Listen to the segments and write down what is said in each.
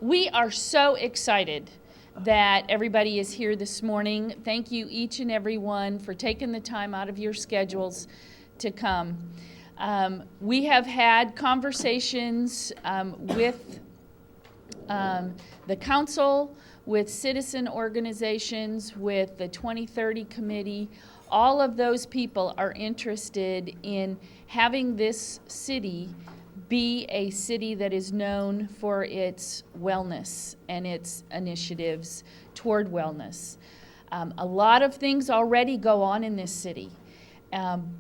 We are so excited that everybody is here this morning. Thank you each and every one for taking the time out of your schedules to come. We have had conversations with the council, with citizen organizations, with the 2030 committee. All of those people are interested in having this city be a city that is known for its wellness and its initiatives toward wellness. A lot of things already go on in this city,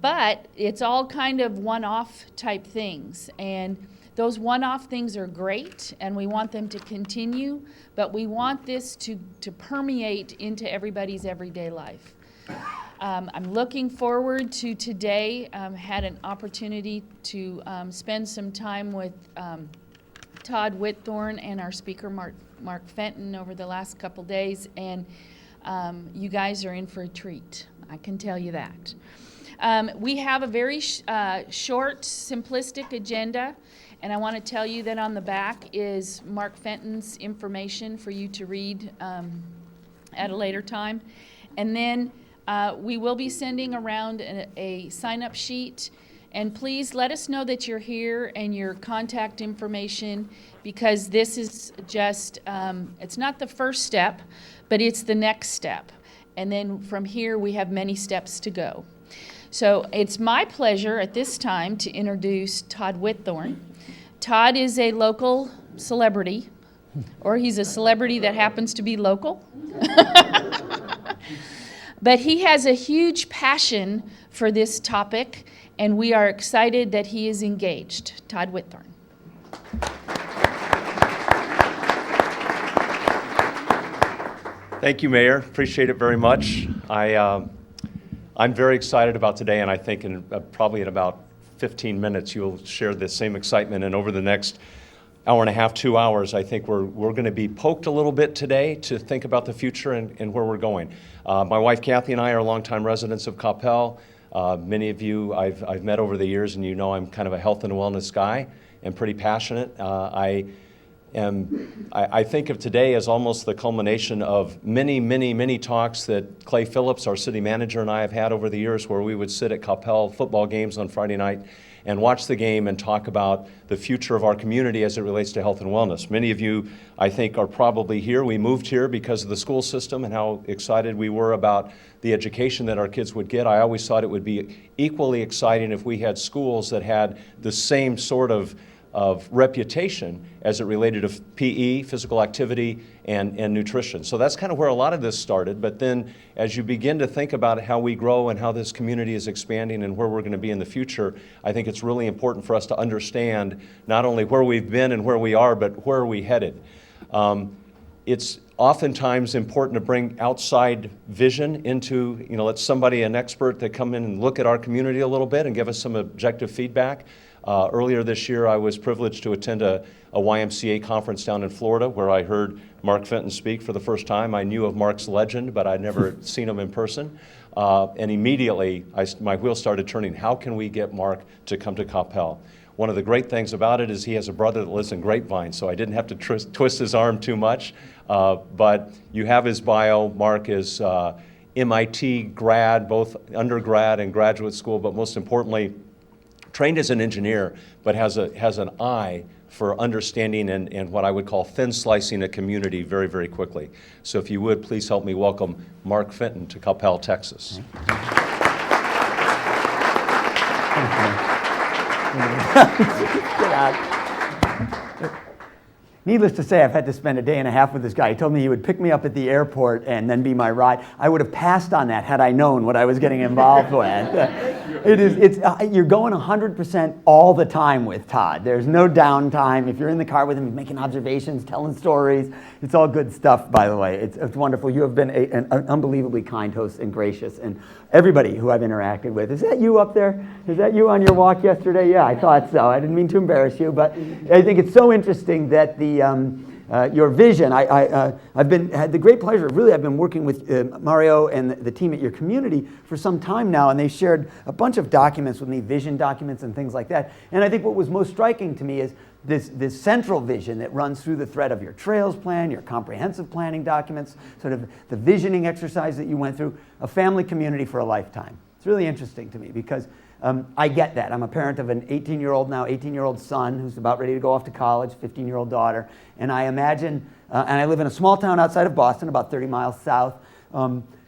but it's all kind of one-off type things. And those one-off things are great, and we want them to continue, but we want this to permeate into everybody's everyday life. I'm looking forward to today. Had an opportunity to spend some time with Todd Whitthorne and our speaker, Mark Fenton, over the last couple days, and you guys are in for a treat. I can tell you that. We have a very short, simplistic agenda, and I want to tell you that on the back is Mark Fenton's information for you to read at a later time. And then we will be sending around a sign-up sheet, and please let us know that you're here and your contact information, because this is just, it's not the first step, but it's the next step. And then from here, we have many steps to go. So it's my pleasure at this time to introduce Todd Whitthorne. Todd is a local celebrity, or he's a celebrity that happens to be local. But he has a huge passion for this topic, and we are excited that he is engaged. Todd Whitthorne. Thank you, Mayor. Appreciate it very much. I'm very excited about today, and I think probably in about 15 minutes you'll share the same excitement. And over the next hour and a half, 2 hours, I think we're going to be poked a little bit today to think about the future and where we're going. My wife Kathy and I are longtime residents of Coppell. Many of you I've met over the years, and you know I'm kind of a health and wellness guy and pretty passionate. I think of today as almost the culmination of many talks that Clay Phillips, our city manager, and I have had over the years, where we would sit at Coppell football games on Friday night and watch the game and talk about the future of our community as it relates to health and wellness. Many of you, I think, are probably here. We moved here because of the school system and how excited we were about the education that our kids would get. I always thought it would be equally exciting if we had schools that had the same sort of reputation as it related to PE, physical activity, and nutrition. So that's kind of where a lot of this started. But then as you begin to think about how we grow and how this community is expanding and where we're going to be in the future, I think it's really important for us to understand not only where we've been and where we are, but where are we headed. It's oftentimes important to bring outside vision into, let somebody, an expert, that come in and look at our community a little bit and give us some objective feedback. Earlier this year, I was privileged to attend a YMCA conference down in Florida, where I heard Mark Fenton speak for the first time. I knew of Mark's legend, but I'd never seen him in person. And immediately, my wheels started turning. How can we get Mark to come to Coppell? One of the great things about it is he has a brother that lives in Grapevine, so I didn't have to twist his arm too much. But you have his bio. Mark is MIT grad, both undergrad and graduate school, but most importantly, trained as an engineer, but has an eye for understanding and what I would call thin slicing a community very quickly. So if you would, please help me welcome Mark Fenton to Coppell, Texas. Needless to say, I've had to spend a day and a half with this guy. He told me he would pick me up at the airport and then be my ride. I would have passed on that had I known what I was getting involved with. You're going 100% all the time with Todd. There's no downtime. If you're in the car with him, he's making observations, telling stories. It's all good stuff, by the way. It's wonderful. You have been an unbelievably kind host and gracious. And everybody who I've interacted with, is that you up there? Is that you on your walk yesterday? Yeah, I thought so. I didn't mean to embarrass you, but I think it's so interesting that your vision. I've had the great pleasure. Really, I've been working with Mario and the team at your community for some time now, and they shared a bunch of documents with me, vision documents and things like that. And I think what was most striking to me is this central vision that runs through the thread of your trails plan, your comprehensive planning documents, sort of the visioning exercise that you went through, a family community for a lifetime. It's really interesting to me because I get that. I'm a parent of an 18-year-old son who's about ready to go off to college, 15-year-old daughter, and I imagine, and I live in a small town outside of Boston, about 30 miles south,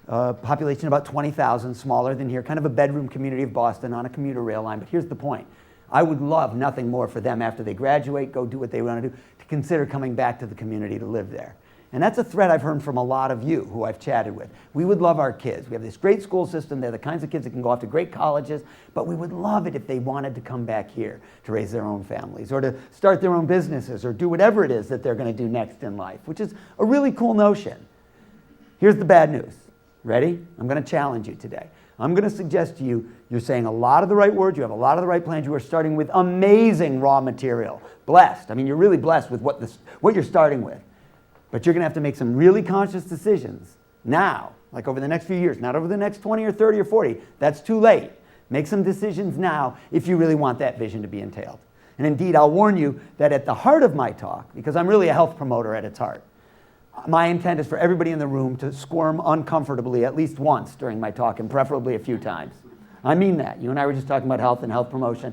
population about 20,000, smaller than here, kind of a bedroom community of Boston on a commuter rail line. But here's the point. I would love nothing more for them after they graduate, go do what they want to do, to consider coming back to the community to live there. And that's a thread I've heard from a lot of you who I've chatted with. We would love our kids. We have this great school system. They're the kinds of kids that can go off to great colleges, but we would love it if they wanted to come back here to raise their own families or to start their own businesses or do whatever it is that they're going to do next in life, which is a really cool notion. Here's the bad news. Ready? I'm going to challenge you today. I'm going to suggest to you, you're saying a lot of the right words, you have a lot of the right plans, you are starting with amazing raw material. Blessed. I mean, you're really blessed with what you're starting with. But you're going to have to make some really conscious decisions now, like over the next few years, not over the next 20 or 30 or 40. That's too late. Make some decisions now if you really want that vision to be entailed. And indeed, I'll warn you that at the heart of my talk, because I'm really a health promoter at its heart, my intent is for everybody in the room to squirm uncomfortably at least once during my talk, and preferably a few times. I mean that. You and I were just talking about health and health promotion.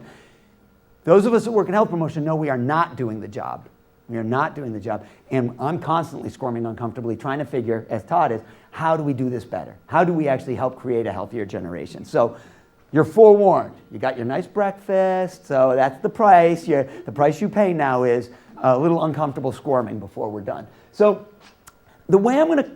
Those of us that work in health promotion know we are not doing the job. We are not doing the job. And I'm constantly squirming uncomfortably, trying to figure, as Todd is, how do we do this better? How do we actually help create a healthier generation? So you're forewarned. You got your nice breakfast, so that's the price. The price you pay now is a little uncomfortable squirming before we're done. So the way I'm going to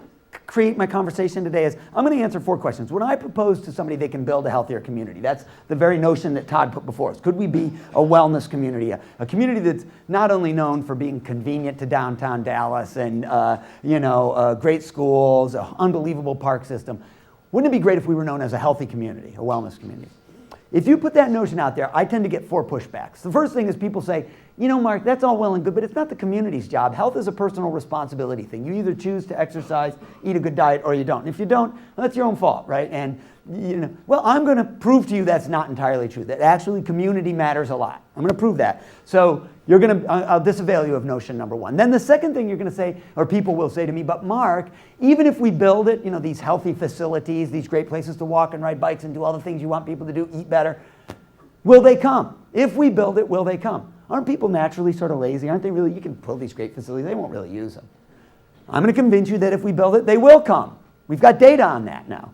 create my conversation today is I'm going to answer 4 questions. When I propose to somebody they can build a healthier community, that's the very notion that Todd put before us. Could we be a wellness community, a community that's not only known for being convenient to downtown Dallas and great schools, an unbelievable park system? Wouldn't it be great if we were known as a healthy community, a wellness community? If you put that notion out there, I tend to get 4 pushbacks. The first thing is people say, Mark, that's all well and good, but it's not the community's job. Health is a personal responsibility thing. You either choose to exercise, eat a good diet, or you don't. And if you don't, well, that's your own fault, right? And, I'm going to prove to you that's not entirely true, that actually community matters a lot. I'm going to prove that. So I'll disavow you of notion number 1. Then the second thing you're going to say, or people will say to me, but Mark, even if we build it, these healthy facilities, these great places to walk and ride bikes and do all the things you want people to do, eat better, will they come? If we build it, will they come? Aren't people naturally sort of lazy? Aren't they really? You can build these great facilities. They won't really use them. I'm going to convince you that if we build it, they will come. We've got data on that now.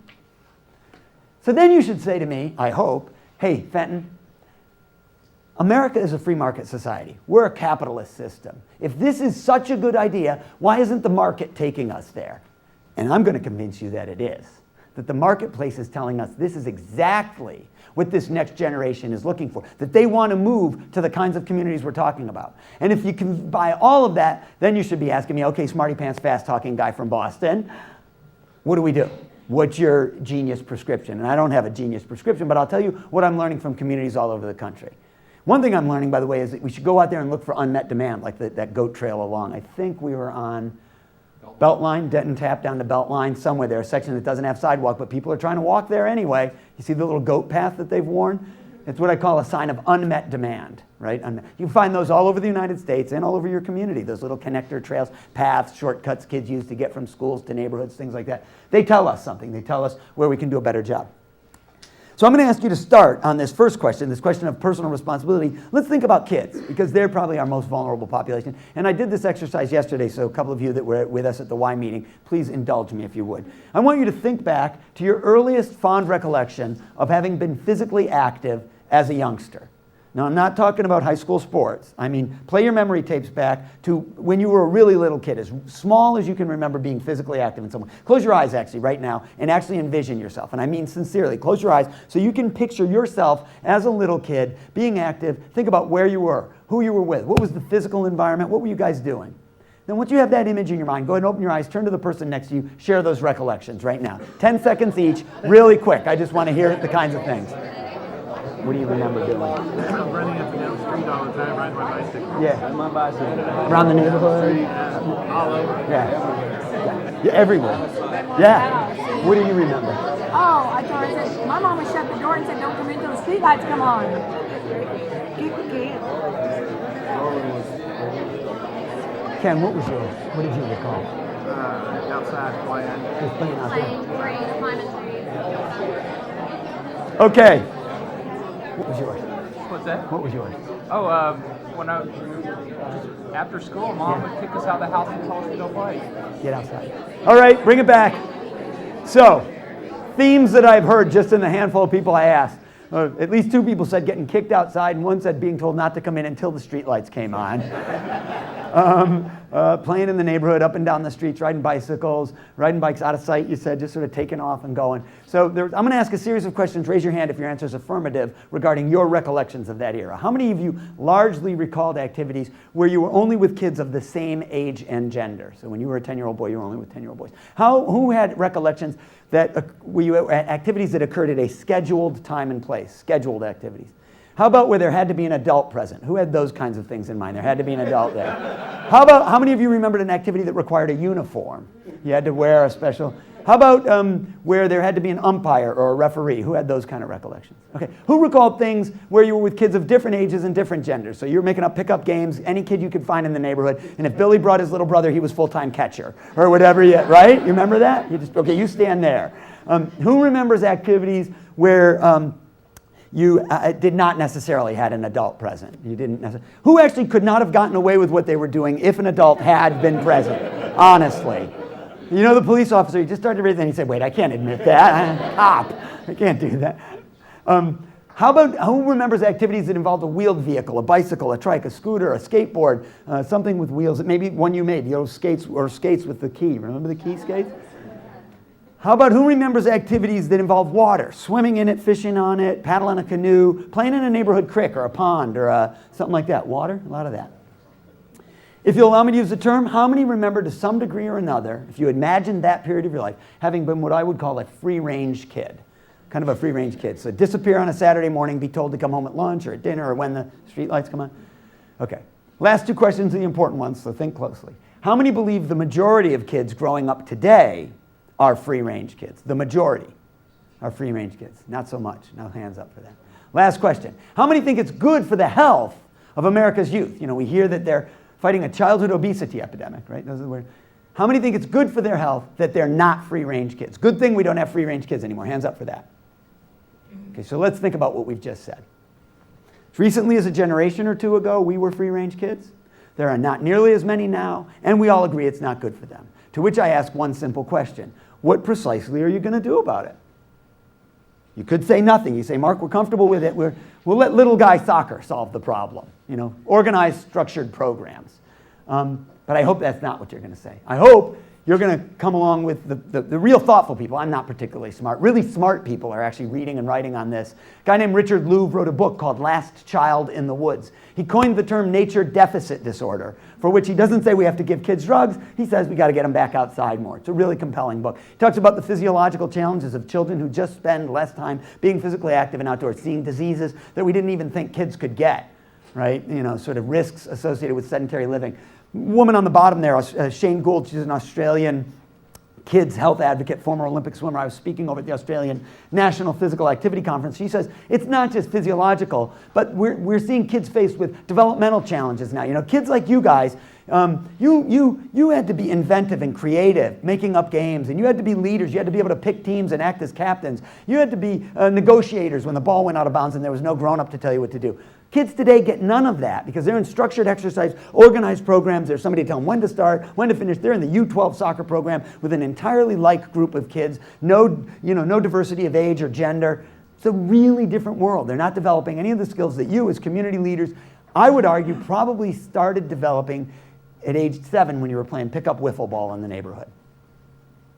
So then you should say to me, I hope, hey, Fenton, America is a free market society. We're a capitalist system. If this is such a good idea, why isn't the market taking us there? And I'm going to convince you that it is. That the marketplace is telling us this is exactly what this next generation is looking for, that they want to move to the kinds of communities we're talking about. And if you can buy all of that, then you should be asking me, okay, smarty pants, fast-talking guy from Boston, what do we do? What's your genius prescription? And I don't have a genius prescription, but I'll tell you what I'm learning from communities all over the country. One thing I'm learning, by the way, is that we should go out there and look for unmet demand, like that goat trail along. I think we were on Beltline, Denton Tap down to Beltline, somewhere there, a section that doesn't have sidewalk, but people are trying to walk there anyway. You see the little goat path that they've worn? It's what I call a sign of unmet demand, right? You can find those all over the United States and all over your community, those little connector trails, paths, shortcuts kids use to get from schools to neighborhoods, things like that. They tell us something. They tell us where we can do a better job. So I'm going to ask you to start on this first question, this question of personal responsibility. Let's think about kids, because they're probably our most vulnerable population. And I did this exercise yesterday, so a couple of you that were with us at the Y meeting, please indulge me if you would. I want you to think back to your earliest fond recollection of having been physically active as a youngster. Now, I'm not talking about high school sports. I mean, play your memory tapes back to when you were a really little kid, as small as you can remember being physically active in some way. Close your eyes, actually, right now, and actually envision yourself. And I mean sincerely, close your eyes so you can picture yourself as a little kid being active. Think about where you were, who you were with, what was the physical environment, what were you guys doing? Then once you have that image in your mind, go ahead and open your eyes, turn to the person next to you, share those recollections right now. 10 seconds each, really quick. I just want to hear the kinds of things. What do you remember doing? I'm running up and down the street all the time, riding my bicycle. Yeah. My bicycle. Around the neighborhood? All over. Yeah, everywhere. Yeah. What do you remember? Oh, I thought I said, my mama shut the door and said, don't come in until the street lights come on. Kick the can. Ken, what was yours? What did you recall? Outside playing. Just playing out there. Playing trees, climbing trees. Okay. What was yours? What's that? What was yours? Oh, when I after school, Mom would kick us out of the house and tell us to go play. Get outside. All right, bring it back. So, themes that I've heard just in the handful of people I asked. At least 2 people said getting kicked outside, and 1 said being told not to come in until the streetlights came on. Playing in the neighborhood, up and down the streets, riding bicycles, riding bikes out of sight, you said, just sort of taking off and going. So I'm going to ask a series of questions. Raise your hand if your answer is affirmative regarding your recollections of that era. How many of you largely recalled activities where you were only with kids of the same age and gender? So when you were a 10-year-old boy, you were only with 10-year-old boys. Who had recollections that were you at activities that occurred at a scheduled time and place, scheduled activities? How about where there had to be an adult present? Who had those kinds of things in mind? There had to be an adult there. How many of you remembered an activity that required a uniform? You had to wear a special. How about where there had to be an umpire or a referee? Who had those kind of recollections? Okay. Who recalled things where you were with kids of different ages and different genders? So you were making up pickup games, any kid you could find in the neighborhood, and if Billy brought his little brother, he was full-time catcher or whatever. Right? You remember that? You stand there. Who remembers activities where you did not necessarily had an adult present? You didn't necessarily. Who actually could not have gotten away with what they were doing if an adult had been present? Honestly. You know the police officer, he just started everything and he said, wait, I can't admit that. I'm a cop. I can't do that. Who remembers activities that involved a wheeled vehicle, a bicycle, a trike, a scooter, a skateboard, something with wheels, maybe one you made, skates with the key. Remember the key skates? How about who remembers activities that involve water? Swimming in it, fishing on it, paddling a canoe, playing in a neighborhood creek or a pond or something like that. Water, a lot of that. If you'll allow me to use the term, how many remember to some degree or another, if you imagined that period of your life, having been what I would call a free-range kid? Kind of a free-range kid. So disappear on a Saturday morning, be told to come home at lunch or at dinner or when the streetlights come on. Okay. Last 2 questions are the important ones, so think closely. How many believe the majority of kids growing up today are free-range kids? The majority are free-range kids. Not so much. No hands up for that. Last question. How many think it's good for the health of America's youth? You know, we hear that they're fighting a childhood obesity epidemic, right? Those are the words. How many think it's good for their health that they're not free-range kids? Good thing we don't have free-range kids anymore. Hands up for that. Okay, so let's think about what we've just said. As recently as a generation or 2 ago, we were free-range kids. There are not nearly as many now, and we all agree it's not good for them. To which I ask one simple question. What precisely are you going to do about it? You could say nothing. You say, Mark, we're comfortable with it. We'll let little guy soccer solve the problem. You know, organized, structured programs. But I hope that's not what you're going to say. I hope you're going to come along with the real thoughtful people. I'm not particularly smart. Really smart people are actually reading and writing on this. A guy named Richard Louv wrote a book called Last Child in the Woods. He coined the term nature deficit disorder, for which he doesn't say we have to give kids drugs. He says we got to get them back outside more. It's a really compelling book. He talks about the physiological challenges of children who just spend less time being physically active and outdoors, seeing diseases that we didn't even think kids could get, right? You know, sort of risks associated with sedentary living. Woman on the bottom there, Shane Gould, she's an Australian kids health advocate, former Olympic swimmer. I was speaking over at the Australian National Physical Activity Conference. She says it's not just physiological, but we're seeing kids faced with developmental challenges now. You know, kids like you guys, you had to be inventive and creative, making up games, and you had to be leaders. You had to be able to pick teams and act as captains. You had to be negotiators when the ball went out of bounds and there was no grown-up to tell you what to do. Kids today get none of that because they're in structured exercise, organized programs. There's somebody to tell them when to start, when to finish. They're in the U12 soccer program with an entirely like group of kids. No diversity of age or gender. It's a really different world. They're not developing any of the skills that you as community leaders, I would argue, probably started developing at age 7 when you were playing pickup wiffle ball in the neighborhood.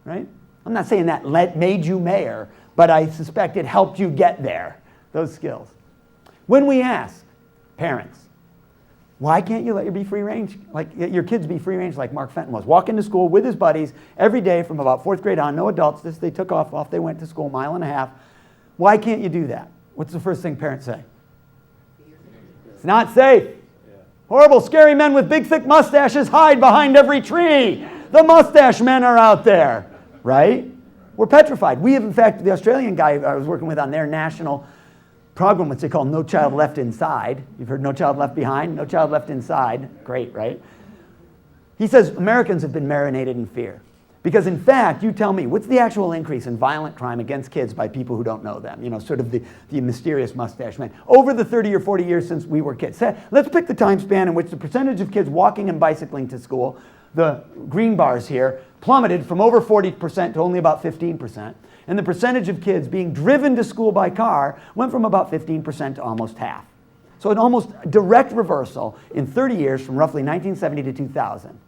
Right? I'm not saying that made you mayor, but I suspect it helped you get there, those skills. When we ask parents, why can't you let your kids be free range like Mark Fenton was? Walk into school with his buddies every day from about 4th grade on, no adults, they took off they went to school a mile and a half. Why can't you do that? What's the first thing parents say? It's not safe. Yeah. Horrible, scary men with big, thick mustaches hide behind every tree. The mustache men are out there, right? We're petrified. We have, in fact, the Australian guy I was working with on their national program which they call No Child Left Inside. You've heard No Child Left Behind, No Child Left Inside. Great, right? He says Americans have been marinated in fear. Because in fact, you tell me, what's the actual increase in violent crime against kids by people who don't know them? You know, sort of the mysterious mustache man. Over the 30 or 40 years since we were kids. Let's pick the time span in which the percentage of kids walking and bicycling to school, the green bars here, plummeted from over 40% to only about 15%. And the percentage of kids being driven to school by car went from about 15% to almost half. So an almost direct reversal in 30 years from roughly 1970 to 2000.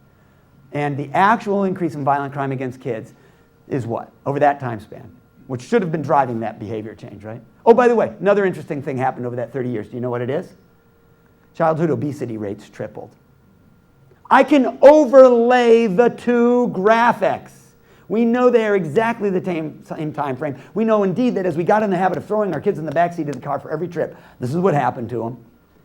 And the actual increase in violent crime against kids is what? Over that time span, which should have been driving that behavior change, right? Oh, by the way, another interesting thing happened over that 30 years. Do you know what it is? Childhood obesity rates tripled. I can overlay the two graphics. We know they are exactly the same time frame. We know indeed that as we got in the habit of throwing our kids in the backseat of the car for every trip, this is what happened to them.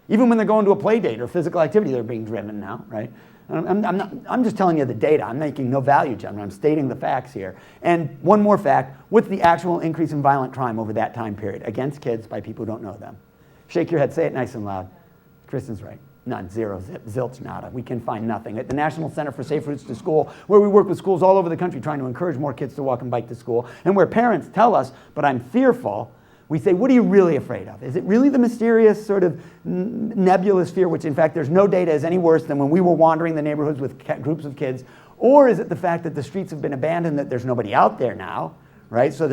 Even when they're going to a play date or physical activity, they're being driven now, right? I'm just telling you the data. I'm making no value judgment. I'm stating the facts here. And one more fact, what's the actual increase in violent crime over that time period against kids by people who don't know them? Shake your head, say it nice and loud. Kristen's right. None, zero, zilch, nada. We can find nothing. At the National Center for Safe Routes to School, where we work with schools all over the country trying to encourage more kids to walk and bike to school, and where parents tell us, but I'm fearful, we say, what are you really afraid of? Is it really the mysterious sort of nebulous fear, which in fact there's no data is any worse than when we were wandering the neighborhoods with groups of kids? Or is it the fact that the streets have been abandoned, that there's nobody out there now, right? So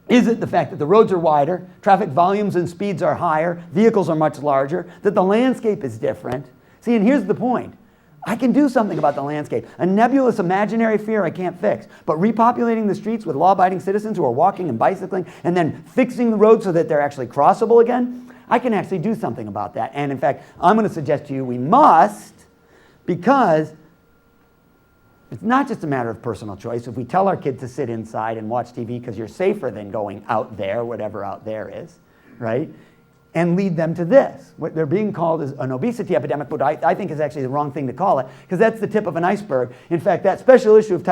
is it the fact that the roads are wider, traffic volumes and speeds are higher, vehicles are much larger, that the landscape is different? See, and here's the point. I can do something about the landscape. A nebulous imaginary fear I can't fix. But repopulating the streets with law-abiding citizens who are walking and bicycling and then fixing the roads so that they're actually crossable again, I can actually do something about that. And in fact, I'm going to suggest to you we must, because it's not just a matter of personal choice. If we tell our kid to sit inside and watch TV because you're safer than going out there, whatever out there is, right? And lead them to this. What they're being called is an obesity epidemic, but I think is actually the wrong thing to call it, because that's the tip of an iceberg. In fact, that special issue of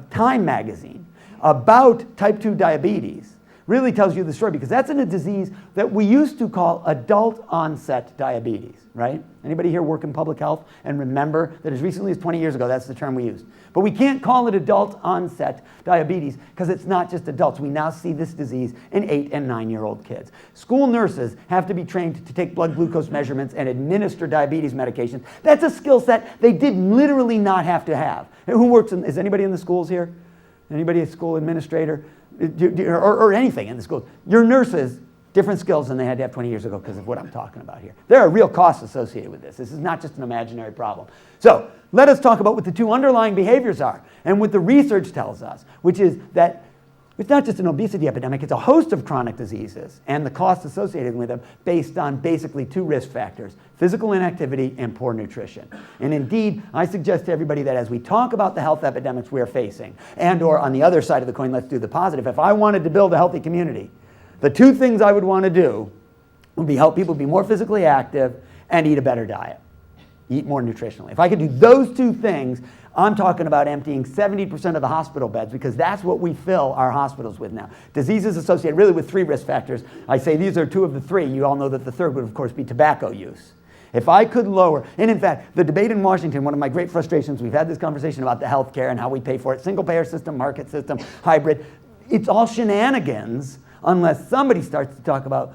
Time magazine about type 2 diabetes really tells you the story, because that's in a disease that we used to call adult onset diabetes, right? Anybody here work in public health and remember that as recently as 20 years ago, that's the term we used. But we can't call it adult onset diabetes because it's not just adults. We now see this disease in 8 and 9-year-old kids. School nurses have to be trained to take blood glucose measurements and administer diabetes medications. That's a skill set they did literally not have to have. Who works is anybody in the schools here? Anybody a school administrator? Or anything in the schools? Your nurses, different skills than they had to have 20 years ago because of what I'm talking about here. There are real costs associated with this. This is not just an imaginary problem. So let us talk about what the two underlying behaviors are and what the research tells us, which is that it's not just an obesity epidemic, it's a host of chronic diseases and the costs associated with them based on basically two risk factors: physical inactivity and poor nutrition. And indeed, I suggest to everybody that as we talk about the health epidemics we're facing, and or on the other side of the coin, let's do the positive. If I wanted to build a healthy community, the two things I would want to do would be help people be more physically active and eat a better diet, eat more nutritionally. If I could do those two things, I'm talking about emptying 70% of the hospital beds, because that's what we fill our hospitals with now. Diseases associated really with three risk factors. I say these are two of the three. You all know that the third would, of course, be tobacco use. If I could lower, and in fact, the debate in Washington, one of my great frustrations, we've had this conversation about the health care and how we pay for it, single payer system, market system, hybrid. It's all shenanigans unless somebody starts to talk about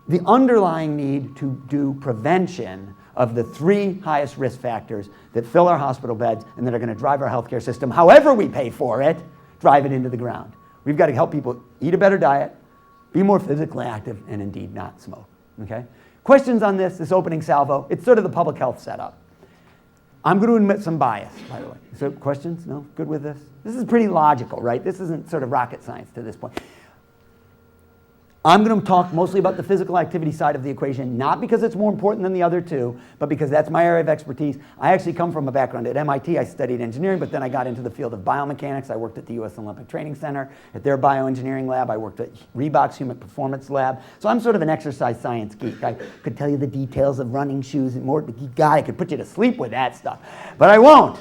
the underlying need to do prevention of the three highest risk factors that fill our hospital beds and that are going to drive our healthcare system, however we pay for it, drive it into the ground. We've got to help people eat a better diet, be more physically active, and indeed not smoke. Okay? Questions on this opening salvo? It's sort of the public health setup. I'm going to admit some bias, by the way. So questions? No? Good with this? This is pretty logical, right? This isn't sort of rocket science to this point. I'm going to talk mostly about the physical activity side of the equation, not because it's more important than the other two, but because that's my area of expertise. I actually come from a background at MIT. I studied engineering, but then I got into the field of biomechanics. I worked at the U.S. Olympic Training Center, at their bioengineering lab. I worked at Reebok's Human Performance Lab. So I'm sort of an exercise science geek. I could tell you the details of running shoes and more. God, I could put you to sleep with that stuff. But I won't.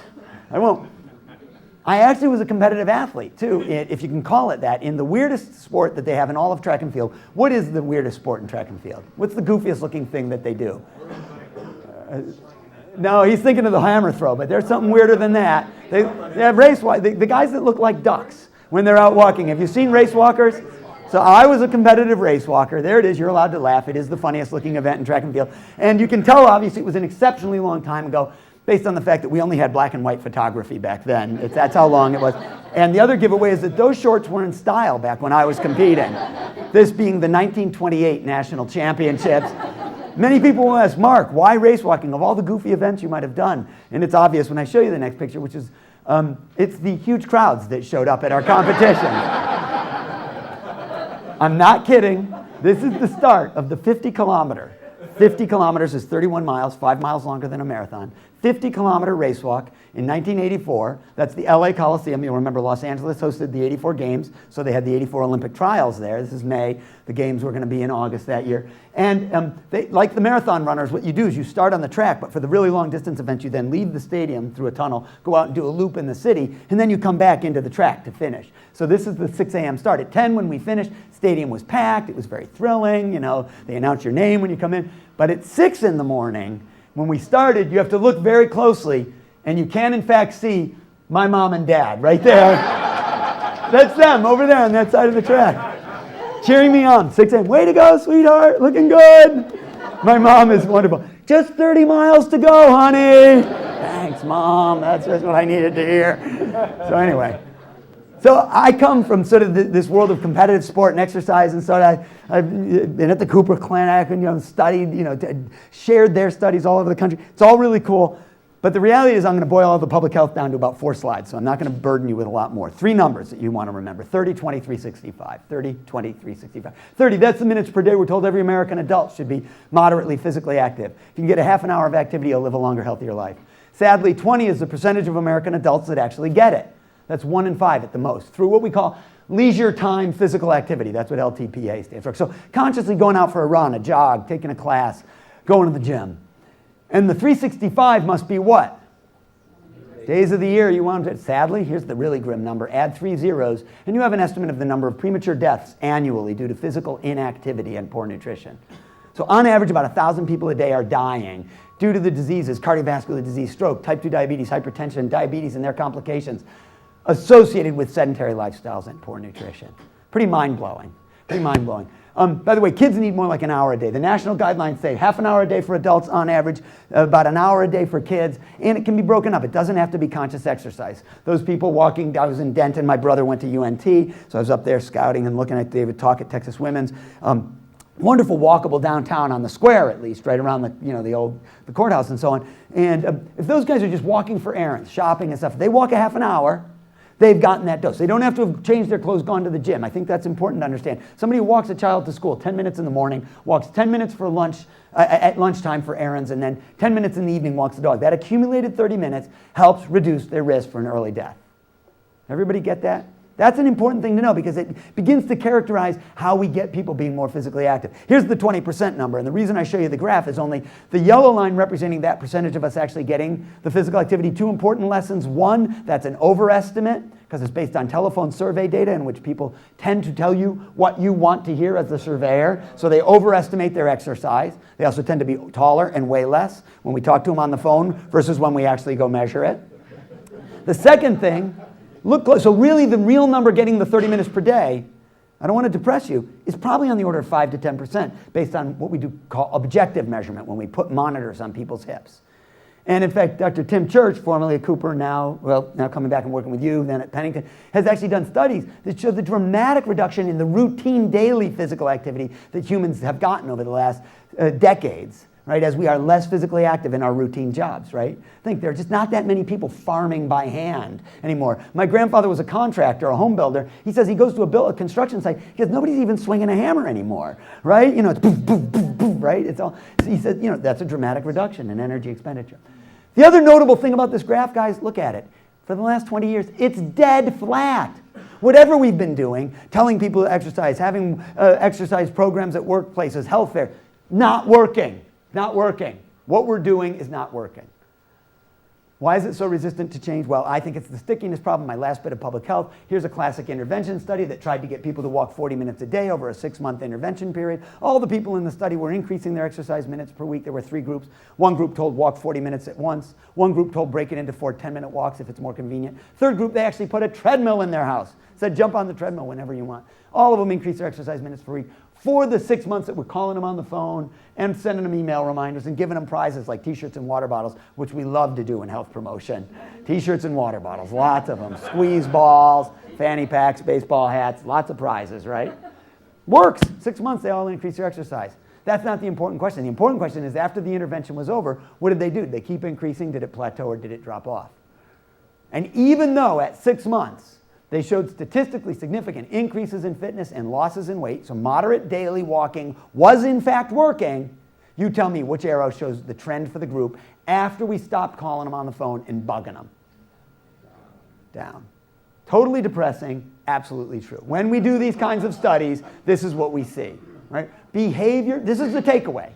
I actually was a competitive athlete, too, if you can call it that, in the weirdest sport that they have in all of track and field. What is the weirdest sport in track and field? What's the goofiest looking thing that they do? No, he's thinking of the hammer throw, but there's something weirder than that. They have the guys that look like ducks when they're out walking. Have you seen race walkers? So I was a competitive race walker. There it is. You're allowed to laugh. It is the funniest looking event in track and field. And you can tell, obviously, it was an exceptionally long time ago, based on the fact that we only had black and white photography back then. That's how long it was. And the other giveaway is that those shorts were in style back when I was competing. This being the 1928 National Championships. Many people will ask, Mark, why race walking of all the goofy events you might have done? And it's obvious when I show you the next picture, which is, it's the huge crowds that showed up at our competition. I'm not kidding. This is the start of the 50-kilometer. 50 kilometers is 31 miles, 5 miles longer than a marathon. 50-kilometer race walk in 1984. That's the LA Coliseum. You'll remember Los Angeles hosted the 84 games, so they had the 84 Olympic trials there. This is May. The games were going to be in August that year. And like the marathon runners, what you do is you start on the track, but for the really long distance events, you then leave the stadium through a tunnel, go out and do a loop in the city, and then you come back into the track to finish. So this is the 6 a.m. start. At 10 when we finished, stadium was packed. It was very thrilling. You know, they announce your name when you come in. But at 6 in the morning, when we started, you have to look very closely, and you can, in fact, see my mom and dad right there. That's them over there on that side of the track, cheering me on. 6 a.m. Way to go, sweetheart. Looking good. My mom is wonderful. Just 30 miles to go, honey. Thanks, Mom. That's just what I needed to hear. So anyway. So I come from sort of this world of competitive sport and exercise, and so I've been at the Cooper Clinic and studied, shared their studies all over the country. It's all really cool, but the reality is I'm going to boil all the public health down to about 4 slides, so I'm not going to burden you with a lot more. 3 numbers that you want to remember: 30, 20, 365. 30, 20, 365. 30, that's the minutes per day we're told every American adult should be moderately physically active. If you can get a half an hour of activity, you'll live a longer, healthier life. Sadly, 20 is the percentage of American adults that actually get it. That's 1 in 5 at the most, through what we call leisure time physical activity. That's what LTPA stands for. So consciously going out for a run, a jog, taking a class, going to the gym. And the 365 must be what? Days of the year you want to. Sadly, here's the really grim number. Add 3 zeros, and you have an estimate of the number of premature deaths annually due to physical inactivity and poor nutrition. So on average, about 1,000 people a day are dying due to the diseases: cardiovascular disease, stroke, type 2 diabetes, hypertension, diabetes and their complications, associated with sedentary lifestyles and poor nutrition. Pretty mind-blowing. Pretty mind-blowing. By the way, kids need more like an hour a day. The national guidelines say half an hour a day for adults on average, about an hour a day for kids, and it can be broken up. It doesn't have to be conscious exercise. Those people walking, I was in Denton, my brother went to UNT, so I was up there scouting and looking at David talk at Texas Women's. Wonderful walkable downtown on the square, at least, right around the courthouse and so on. And if those guys are just walking for errands, shopping and stuff, they walk a half an hour, they've gotten that dose. They don't have to have changed their clothes, gone to the gym. I think that's important to understand. Somebody who walks a child to school 10 minutes in the morning, walks 10 minutes for lunch, at lunchtime for errands, and then 10 minutes in the evening walks the dog. That accumulated 30 minutes helps reduce their risk for an early death. Everybody get that? That's an important thing to know because it begins to characterize how we get people being more physically active. Here's the 20% number, and the reason I show you the graph is only the yellow line representing that percentage of us actually getting the physical activity. 2 important lessons. 1, that's an overestimate because it's based on telephone survey data in which people tend to tell you what you want to hear as the surveyor, so they overestimate their exercise. They also tend to be taller and weigh less when we talk to them on the phone versus when we actually go measure it. The second thing, look close. So really the real number getting the 30 minutes per day, I don't want to depress you, is probably on the order of 5 to 10% based on what we do call objective measurement when we put monitors on people's hips. And in fact, Dr. Tim Church, formerly at Cooper, now coming back and working with you, then at Pennington, has actually done studies that show the dramatic reduction in the routine daily physical activity that humans have gotten over the last decades. Right, as we are less physically active in our routine jobs, right? I think there are just not that many people farming by hand anymore. My grandfather was a contractor, a home builder. He says he goes to a construction site, he says nobody's even swinging a hammer anymore, right? It's boom, boom, boom, boom, right? It's all, he said, that's a dramatic reduction in energy expenditure. The other notable thing about this graph, guys, look at it. For the last 20 years, it's dead flat. Whatever we've been doing, telling people to exercise, having exercise programs at workplaces, health fair, not working. Not working. What we're doing is not working. Why is it so resistant to change? Well, I think it's the stickiness problem, my last bit of public health. Here's a classic intervention study that tried to get people to walk 40 minutes a day over a 6-month intervention period. All the people in the study were increasing their exercise minutes per week. There were 3 groups. One group told walk 40 minutes at once. One group told break it into 4 10-minute walks if it's more convenient. Third group, they actually put a treadmill in their house. Said jump on the treadmill whenever you want. All of them increased their exercise minutes per week. For the 6 months that we're calling them on the phone and sending them email reminders and giving them prizes like t-shirts and water bottles, which we love to do in health promotion. T-shirts and water bottles, lots of them. Squeeze balls, fanny packs, baseball hats, lots of prizes, right? Works. 6 months, they all increase their exercise. That's not the important question. The important question is after the intervention was over, what did they do? Did they keep increasing? Did it plateau or did it drop off? And even though at 6 months, they showed statistically significant increases in fitness and losses in weight, so moderate daily walking was in fact working. You tell me which arrow shows the trend for the group after we stopped calling them on the phone and bugging them. Down. Totally depressing, absolutely true. When we do these kinds of studies, this is what we see, right? Behavior, this is the takeaway.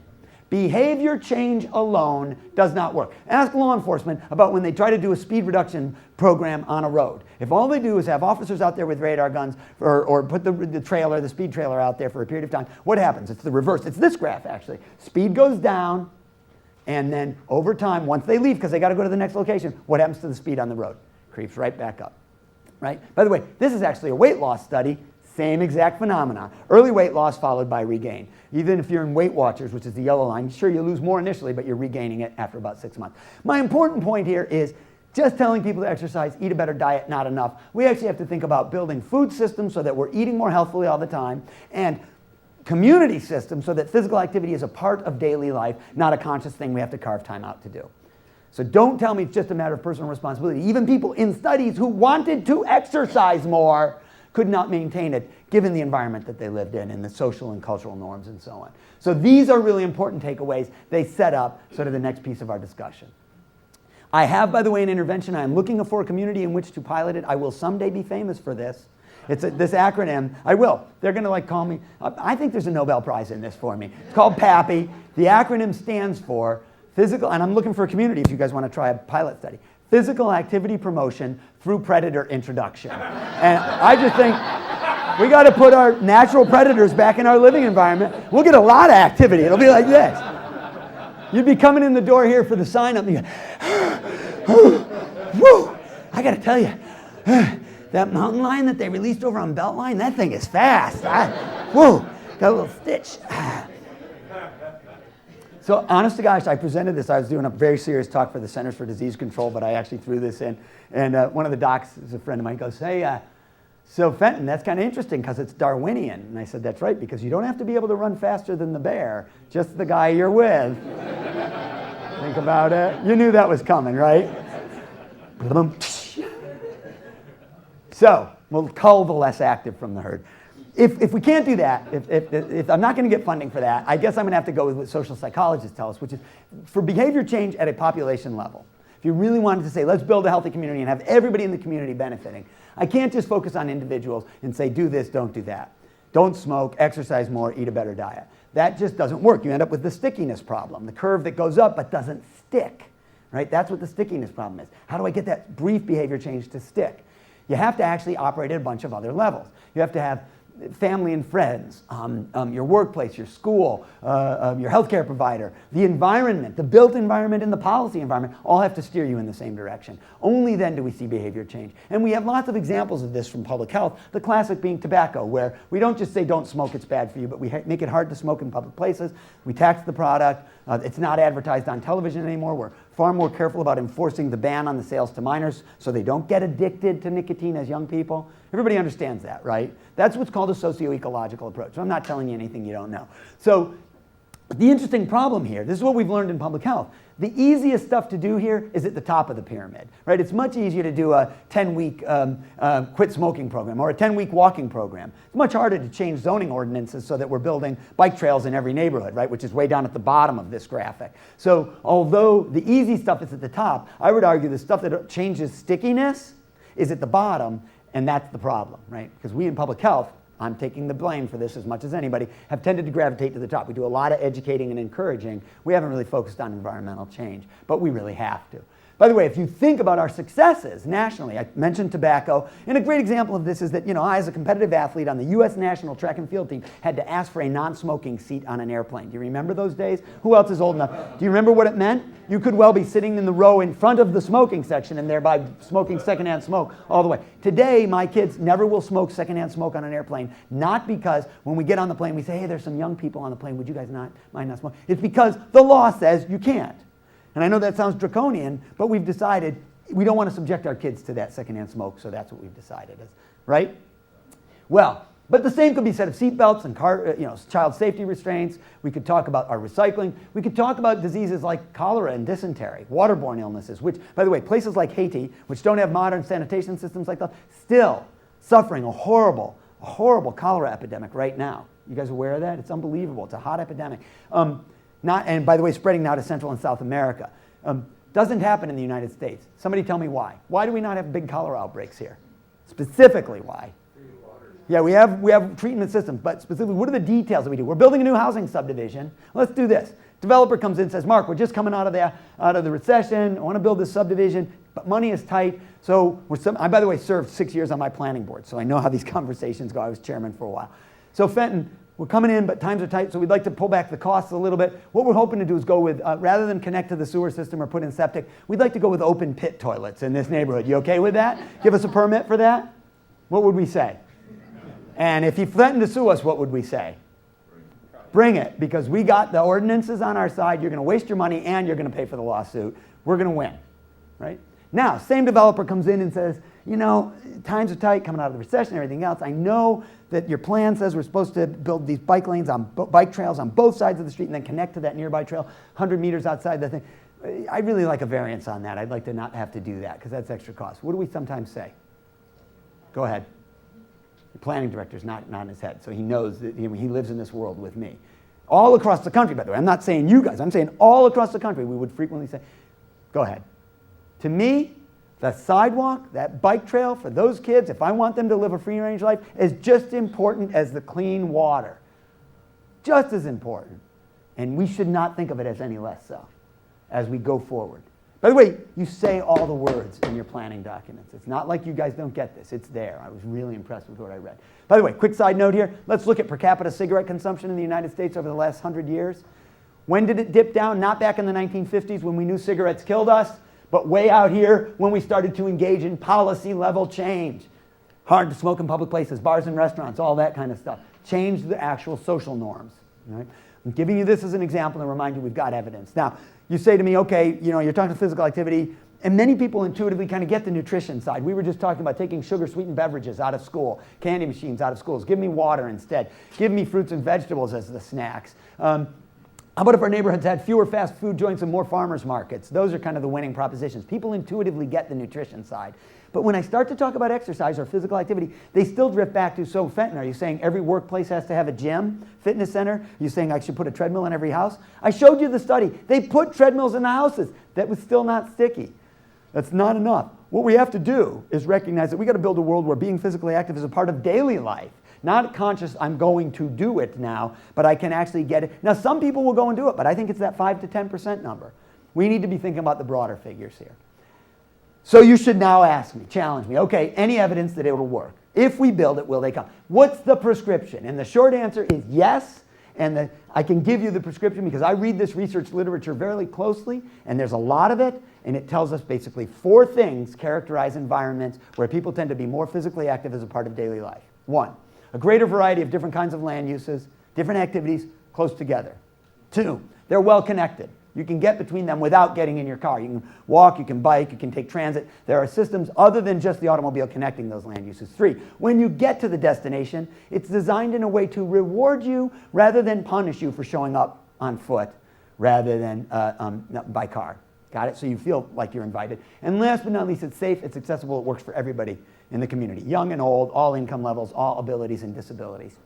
Behavior change alone does not work. Ask law enforcement about when they try to do a speed reduction program on a road. If all they do is have officers out there with radar guns or put the speed trailer out there for a period of time, what happens? It's the reverse. It's this graph, actually. Speed goes down, and then over time, once they leave because they got to go to the next location, what happens to the speed on the road? Creeps right back up, right? By the way, this is actually a weight loss study. Same exact phenomenon. Early weight loss followed by regain. Even if you're in Weight Watchers, which is the yellow line, sure, you lose more initially, but you're regaining it after about 6 months. My important point here is just telling people to exercise, eat a better diet, not enough. We actually have to think about building food systems so that we're eating more healthfully all the time, and community systems so that physical activity is a part of daily life, not a conscious thing we have to carve time out to do. So don't tell me it's just a matter of personal responsibility. Even people in studies who wanted to exercise more could not maintain it given the environment that they lived in and the social and cultural norms and so on. So these are really important takeaways. They set up sort of the next piece of our discussion. I have, by the way, an intervention. I am looking for a community in which to pilot it. I will someday be famous for this. It's this acronym. I will. They're going to call me. I think there's a Nobel Prize in this for me. It's called PAPI. The acronym stands for Physical, and I'm looking for a community if you guys want to try a pilot study. Physical activity promotion through predator introduction. And I just think we got to put our natural predators back in our living environment. We'll get a lot of activity. It'll be like this. You'd be coming in the door here for the sign up and you go, whoo, I got to tell you, that mountain lion that they released over on Beltline, that thing is fast. Whoa, got a little stitch. So honest to gosh, I presented this. I was doing a very serious talk for the Centers for Disease Control, but I actually threw this in. And one of the docs is a friend of mine, goes, hey, so Fenton, that's kind of interesting because it's Darwinian. And I said, that's right, because you don't have to be able to run faster than the bear, just the guy you're with. Think about it. You knew that was coming, right? So we'll cull the less active from the herd. If we can't do that, if I'm not going to get funding for that, I guess I'm going to have to go with what social psychologists tell us, which is for behavior change at a population level. If you really wanted to say, let's build a healthy community and have everybody in the community benefiting, I can't just focus on individuals and say, do this, don't do that. Don't smoke, exercise more, eat a better diet. That just doesn't work. You end up with the stickiness problem, the curve that goes up but doesn't stick, right? That's what the stickiness problem is. How do I get that brief behavior change to stick? You have to actually operate at a bunch of other levels. You have to have family and friends, your workplace, your school, your healthcare provider, the environment, the built environment and the policy environment all have to steer you in the same direction. Only then do we see behavior change. And we have lots of examples of this from public health, the classic being tobacco, where we don't just say don't smoke, it's bad for you, but we make it hard to smoke in public places. We tax the product. It's not advertised on television anymore. We're far more careful about enforcing the ban on the sales to minors so they don't get addicted to nicotine as young people. Everybody understands that, right? That's what's called a socio-ecological approach. So I'm not telling you anything you don't know. So the interesting problem here, this is what we've learned in public health. The easiest stuff to do here is at the top of the pyramid, right? It's much easier to do a 10-week quit smoking program or a 10-week walking program. It's much harder to change zoning ordinances so that we're building bike trails in every neighborhood, right? Which is way down at the bottom of this graphic. So although the easy stuff is at the top, I would argue the stuff that changes stickiness is at the bottom, and that's the problem, right? Because we in public health, I'm taking the blame for this as much as anybody, have tended to gravitate to the top. We do a lot of educating and encouraging. We haven't really focused on environmental change, but we really have to. By the way, if you think about our successes nationally, I mentioned tobacco, and a great example of this is that, I, as a competitive athlete on the U.S. national track and field team, had to ask for a non-smoking seat on an airplane. Do you remember those days? Who else is old enough? Do you remember what it meant? You could well be sitting in the row in front of the smoking section and thereby smoking secondhand smoke all the way. Today, my kids never will smoke secondhand smoke on an airplane, not because when we get on the plane, we say, hey, there's some young people on the plane, would you guys not mind not smoking? It's because the law says you can't. And I know that sounds draconian, but we've decided we don't want to subject our kids to that secondhand smoke, so that's what we've decided, right? Well, but the same could be said of seatbelts and child safety restraints. We could talk about our recycling. We could talk about diseases like cholera and dysentery, waterborne illnesses, which, by the way, places like Haiti, which don't have modern sanitation systems like that, still suffering a horrible cholera epidemic right now. You guys aware of that? It's unbelievable. It's a hot epidemic. And by the way, spreading now to Central and South America. Doesn't happen in the United States. Somebody tell me why. Why do we not have big cholera outbreaks here? Specifically, why? Yeah, we have treatment systems, but specifically, what are the details that we do? We're building a new housing subdivision. Let's do this. Developer comes in and says, Mark, we're just coming out of the recession. I want to build this subdivision, but money is tight. So I, by the way, served 6 years on my planning board, so I know how these conversations go. I was chairman for a while. So Fenton, we're coming in, but times are tight, so we'd like to pull back the costs a little bit. What we're hoping to do is go with, rather than connect to the sewer system or put in septic, we'd like to go with open pit toilets in this neighborhood. You okay with that? Give us a permit for that? What would we say? And if you threaten to sue us, what would we say? Bring it, because we got the ordinances on our side. You're going to waste your money and you're going to pay for the lawsuit. We're going to win, right? Now, same developer comes in and says, times are tight coming out of the recession and everything else. I know that your plan says we're supposed to build these bike lanes on bike trails on both sides of the street and then connect to that nearby trail 100 meters outside the thing. I'd really like a variance on that. I'd like to not have to do that because that's extra cost. What do we sometimes say? Go ahead. The planning director's not in his head, so he knows that he lives in this world with me. All across the country, by the way. I'm not saying you guys. I'm saying all across the country we would frequently say, go ahead. To me, the sidewalk, that bike trail for those kids, if I want them to live a free-range life, is just important as the clean water. Just as important. And we should not think of it as any less so as we go forward. By the way, you say all the words in your planning documents. It's not like you guys don't get this. It's there. I was really impressed with what I read. By the way, quick side note here. Let's look at per capita cigarette consumption in the United States over the last 100 years. When did it dip down? Not back in the 1950s when we knew cigarettes killed us, but way out here when we started to engage in policy level change. Hard to smoke in public places, bars and restaurants, all that kind of stuff. Change the actual social norms. Right? I'm giving you this as an example to remind you we've got evidence. Now, you say to me, okay, you're talking physical activity, and many people intuitively kind of get the nutrition side. We were just talking about taking sugar-sweetened beverages out of school, candy machines out of schools. Give me water instead. Give me fruits and vegetables as the snacks. How about if our neighborhoods had fewer fast food joints and more farmers markets? Those are kind of the winning propositions. People intuitively get the nutrition side. But when I start to talk about exercise or physical activity, they still drift back to, so Fenton, are you saying every workplace has to have a gym, fitness center? Are you saying I should put a treadmill in every house? I showed you the study. They put treadmills in the houses. That was still not sticky. That's not enough. What we have to do is recognize that we got to build a world where being physically active is a part of daily life. Not conscious, I'm going to do it now, but I can actually get it. Now, some people will go and do it, but I think it's that 5 to 10% number. We need to be thinking about the broader figures here. So you should now ask me, challenge me, okay, any evidence that it will work? If we build it, will they come? What's the prescription? And the short answer is yes, and I can give you the prescription because I read this research literature very closely, and there's a lot of it, and it tells us basically 4 things characterize environments where people tend to be more physically active as a part of daily life. 1, a greater variety of different kinds of land uses, different activities close together. 2, they're well connected. You can get between them without getting in your car. You can walk, you can bike, you can take transit. There are systems other than just the automobile connecting those land uses. 3, when you get to the destination, it's designed in a way to reward you rather than punish you for showing up on foot rather than by car. Got it? So you feel like you're invited. And last but not least, it's safe, it's accessible, it works for everybody in the community. Young and old, all income levels, all abilities and disabilities.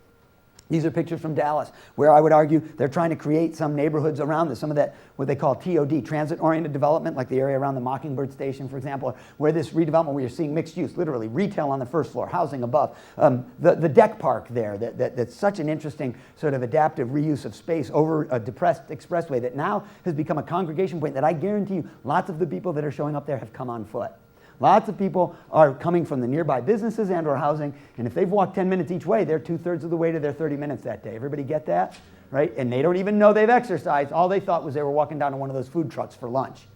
These are pictures from Dallas, where I would argue they're trying to create some neighborhoods around this, some of that, what they call TOD, transit-oriented development, like the area around the Mockingbird Station, for example, where this redevelopment where you're seeing mixed use, literally retail on the first floor, housing above. The deck park there, that's such an interesting sort of adaptive reuse of space over a depressed expressway that now has become a congregation point that I guarantee you lots of the people that are showing up there have come on foot. Lots of people are coming from the nearby businesses and or housing, and if they've walked 10 minutes each way, they're 2/3 of the way to their 30 minutes that day. Everybody get that? Right? And they don't even know they've exercised. All they thought was they were walking down to one of those food trucks for lunch.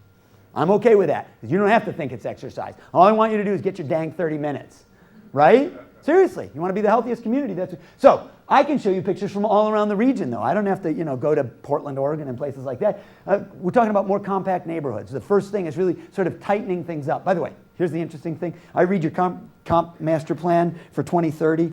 I'm okay with that, because you don't have to think it's exercise. All I want you to do is get your dang 30 minutes. Right? Seriously, you want to be the healthiest community. So I can show you pictures from all around the region, though. I don't have to, go to Portland, Oregon, and places like that. We're talking about more compact neighborhoods. The first thing is really sort of tightening things up. By the way, here's the interesting thing. I read your comp master plan for 2030.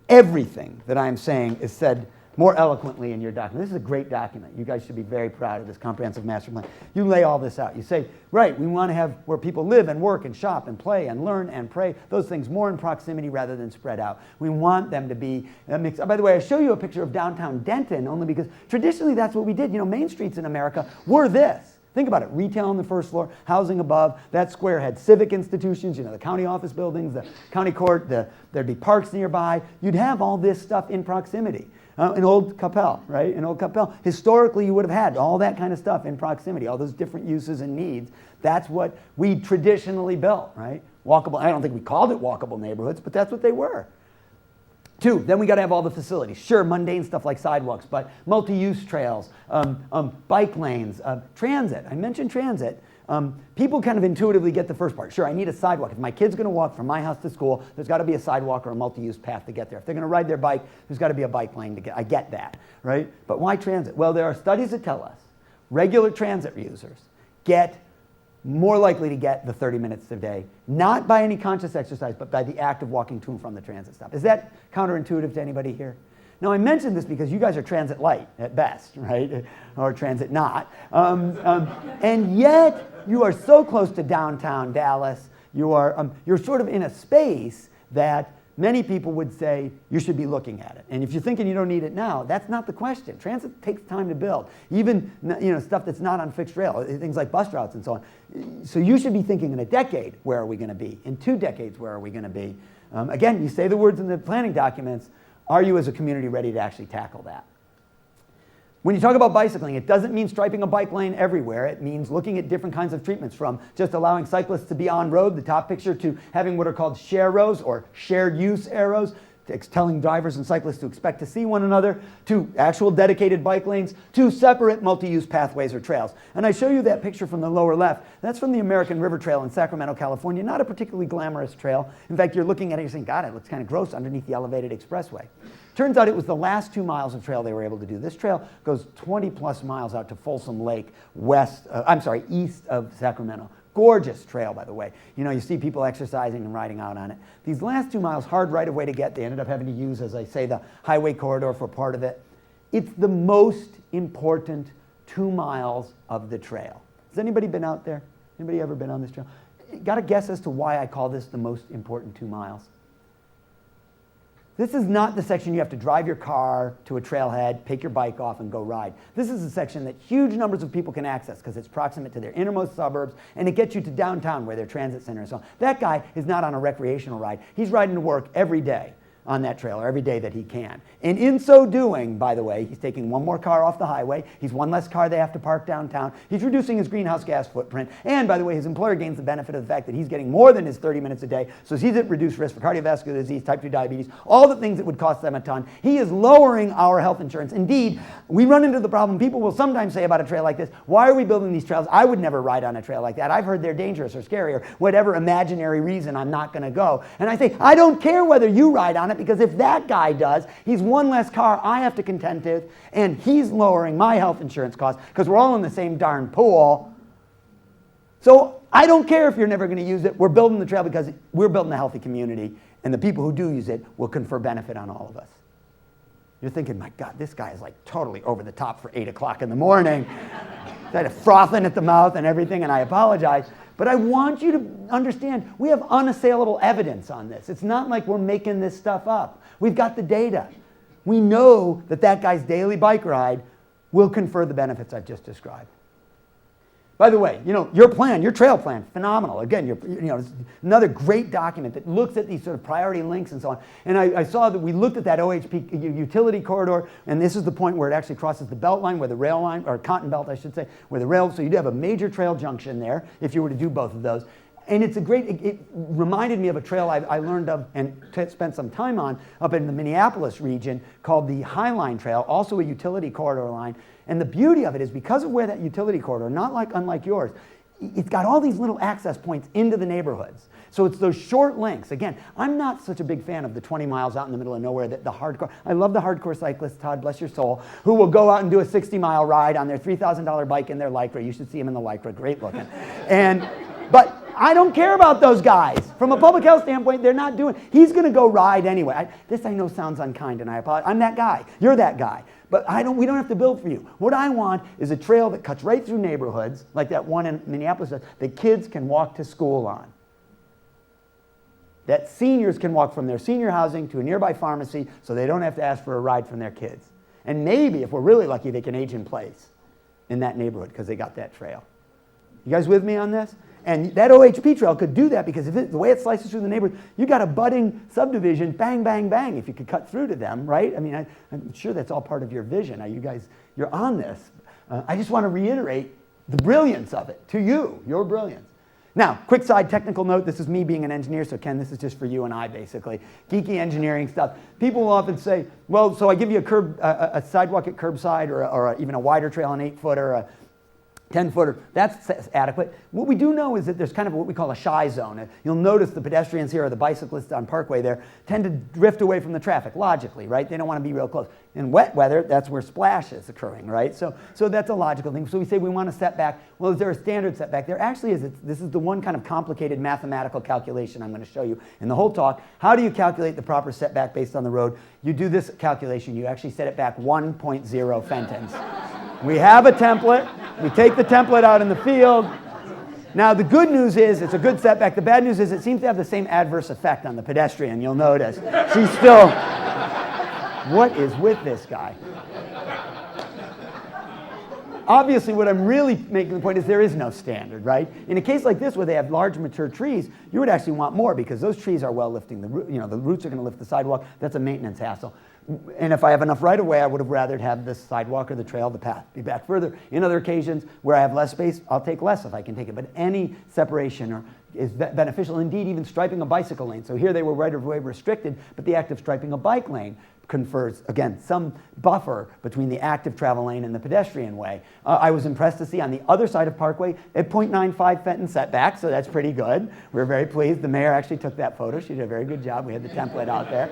Everything that I'm saying is said more eloquently in your document. This is a great document. You guys should be very proud of this comprehensive master plan. You lay all this out. You say, right, we want to have where people live and work and shop and play and learn and pray, those things more in proximity rather than spread out. We want them to be mixed. By the way, I show you a picture of downtown Denton only because traditionally that's what we did. Main streets in America were this. Think about it. Retail on the first floor, housing above. That square had civic institutions, the county office buildings, the county court, there'd be parks nearby. You'd have all this stuff in proximity. In Old Coppell, right? In Old Coppell, historically you would have had all that kind of stuff in proximity, all those different uses and needs. That's what we traditionally built, right? Walkable, I don't think we called it walkable neighborhoods, but that's what they were. 2, then we got to have all the facilities. Sure, mundane stuff like sidewalks, but multi-use trails, bike lanes, transit. I mentioned transit. People kind of intuitively get the first part. Sure, I need a sidewalk. If my kid's going to walk from my house to school, there's got to be a sidewalk or a multi-use path to get there. If they're going to ride their bike, there's got to be a bike lane to get. I get that, right? But why transit? Well, there are studies that tell us regular transit users get more likely to get the 30 minutes a day, not by any conscious exercise, but by the act of walking to and from the transit stop. Is that counterintuitive to anybody here? Now, I mentioned this because you guys are transit light at best, right? Or transit not. And yet, you are so close to downtown Dallas. You're sort of in a space that many people would say you should be looking at it. And if you're thinking you don't need it now, that's not the question. Transit takes time to build. Even stuff that's not on fixed rail, things like bus routes and so on. So you should be thinking in a decade, where are we going to be? In 2 decades, where are we going to be? Again, you say the words in the planning documents. Are you as a community ready to actually tackle that? When you talk about bicycling, it doesn't mean striping a bike lane everywhere. It means looking at different kinds of treatments, from just allowing cyclists to be on road, the top picture, to having what are called share rows or shared use arrows, telling drivers and cyclists to expect to see one another, to actual dedicated bike lanes, to separate multi-use pathways or trails. And I show you that picture from the lower left. That's from the American River Trail in Sacramento, California. Not a particularly glamorous trail. In fact, you're looking at it and saying, God, it looks kind of gross underneath the elevated expressway. Turns out it was the last 2 miles of trail they were able to do. This trail goes 20 plus miles out to Folsom Lake, east of Sacramento. Gorgeous trail, by the way. You see people exercising and riding out on it. These last 2 miles, hard right of way to get. They ended up having to use, as I say, the highway corridor for part of it. It's the most important 2 miles of the trail. Has anybody been out there? Anybody ever been on this trail? Got a guess as to why I call this the most important 2 miles? This is not the section you have to drive your car to a trailhead, take your bike off, and go ride. This is a section that huge numbers of people can access because it's proximate to their innermost suburbs, and it gets you to downtown where their transit center is. So that guy is not on a recreational ride. He's riding to work every day on that trailer, every day that he can. And in so doing, by the way, he's taking one more car off the highway. He's one less car they have to park downtown. He's reducing his greenhouse gas footprint. And by the way, his employer gains the benefit of the fact that he's getting more than his 30 minutes a day. So he's at reduced risk for cardiovascular disease, type 2 diabetes, all the things that would cost them a ton. He is lowering our health insurance. Indeed, we run into the problem. People will sometimes say about a trail like this, why are we building these trails? I would never ride on a trail like that. I've heard they're dangerous or scary or whatever imaginary reason I'm not going to go. And I say, I don't care whether you ride on it, because if that guy does, he's one less car I have to contend with, and he's lowering my health insurance costs because we're all in the same darn pool. So I don't care if you're never going to use it. We're building the trail because we're building a healthy community, and the people who do use it will confer benefit on all of us. You're thinking, my God, this guy is like totally over the top for 8 o'clock in the morning. Kind of frothing at the mouth and everything, and I apologize. But I want you to understand, we have unassailable evidence on this. It's not like we're making this stuff up. We've got the data. we know that that guy's daily bike ride will confer the benefits I've just described. By the way, your plan, your trail plan, phenomenal. Again, it's another great document that looks at these sort of priority links and so on. And I saw that we looked at that OHP utility corridor, and this is the point where it actually crosses the belt line, where the rail line, or cotton belt, I should say, where the rail, so you'd have a major trail junction there if you were to do both of those. And it's it reminded me of a trail I learned of and spent some time on up in the Minneapolis region called the High Line Trail, also a utility corridor line. And the beauty of it is because of where that utility corridor, unlike yours, it's got all these little access points into the neighborhoods. So it's those short links. Again, I'm not such a big fan of the 20 miles out in the middle of nowhere, the hardcore. I love the hardcore cyclists, Todd, bless your soul, who will go out and do a 60-mile ride on their $3,000 bike in their Lycra. You should see them in the Lycra, great looking. But I don't care about those guys. From a public health standpoint, they're not doing. He's going to go ride anyway. This I know sounds unkind, and I apologize. I'm that guy. You're that guy. But we don't have to build for you. What I want is a trail that cuts right through neighborhoods, like that one in Minneapolis does, that kids can walk to school on. That seniors can walk from their senior housing to a nearby pharmacy so they don't have to ask for a ride from their kids. And maybe, if we're really lucky, they can age in place in that neighborhood because they got that trail. You guys with me on this? And that OHP trail could do that because the way it slices through the neighborhood, you got a budding subdivision, bang, bang, bang, if you could cut through to them, right? I mean, I'm sure that's all part of your vision. You guys, you're on this. I just want to reiterate the brilliance of it to you, your brilliance. Now, quick side technical note, this is me being an engineer, so Ken, this is just for you and I, basically. Geeky engineering stuff. People will often say, well, so I give you a sidewalk at curbside or even a wider trail, an 8-footer, a 10-footer, that's adequate. What we do know is that there's kind of what we call a shy zone. You'll notice the pedestrians here or the bicyclists on Parkway there tend to drift away from the traffic, logically, right? They don't want to be real close. In wet weather, that's where splash is occurring, right? So that's a logical thing. So we say we want a setback. Well, is there a standard setback? There actually is. This is the one kind of complicated mathematical calculation I'm going to show you in the whole talk. How do you calculate the proper setback based on the road? You do this calculation. You actually set it back 1.0 Fentons. We have a template. We take the template out in the field. Now, the good news is it's a good setback. The bad news is it seems to have the same adverse effect on the pedestrian, you'll notice. She's still, what is with this guy? Obviously, what I'm really making the point is there is no standard, right? In a case like this where they have large mature trees, you would actually want more because those trees are well lifting. The roots are going to lift the sidewalk. That's a maintenance hassle. And if I have enough right of way, I would have rather have the sidewalk or the trail, the path, be back further. In other occasions where I have less space, I'll take less if I can take it. But any separation is beneficial. Indeed, even striping a bicycle lane. So here they were right of way restricted, but the act of striping a bike lane confers, again, some buffer between the active travel lane and the pedestrian way. I was impressed to see on the other side of Parkway at 0.95 Fenton setback, so that's pretty good. We're very pleased. The mayor actually took that photo. She did a very good job. We had the template out there.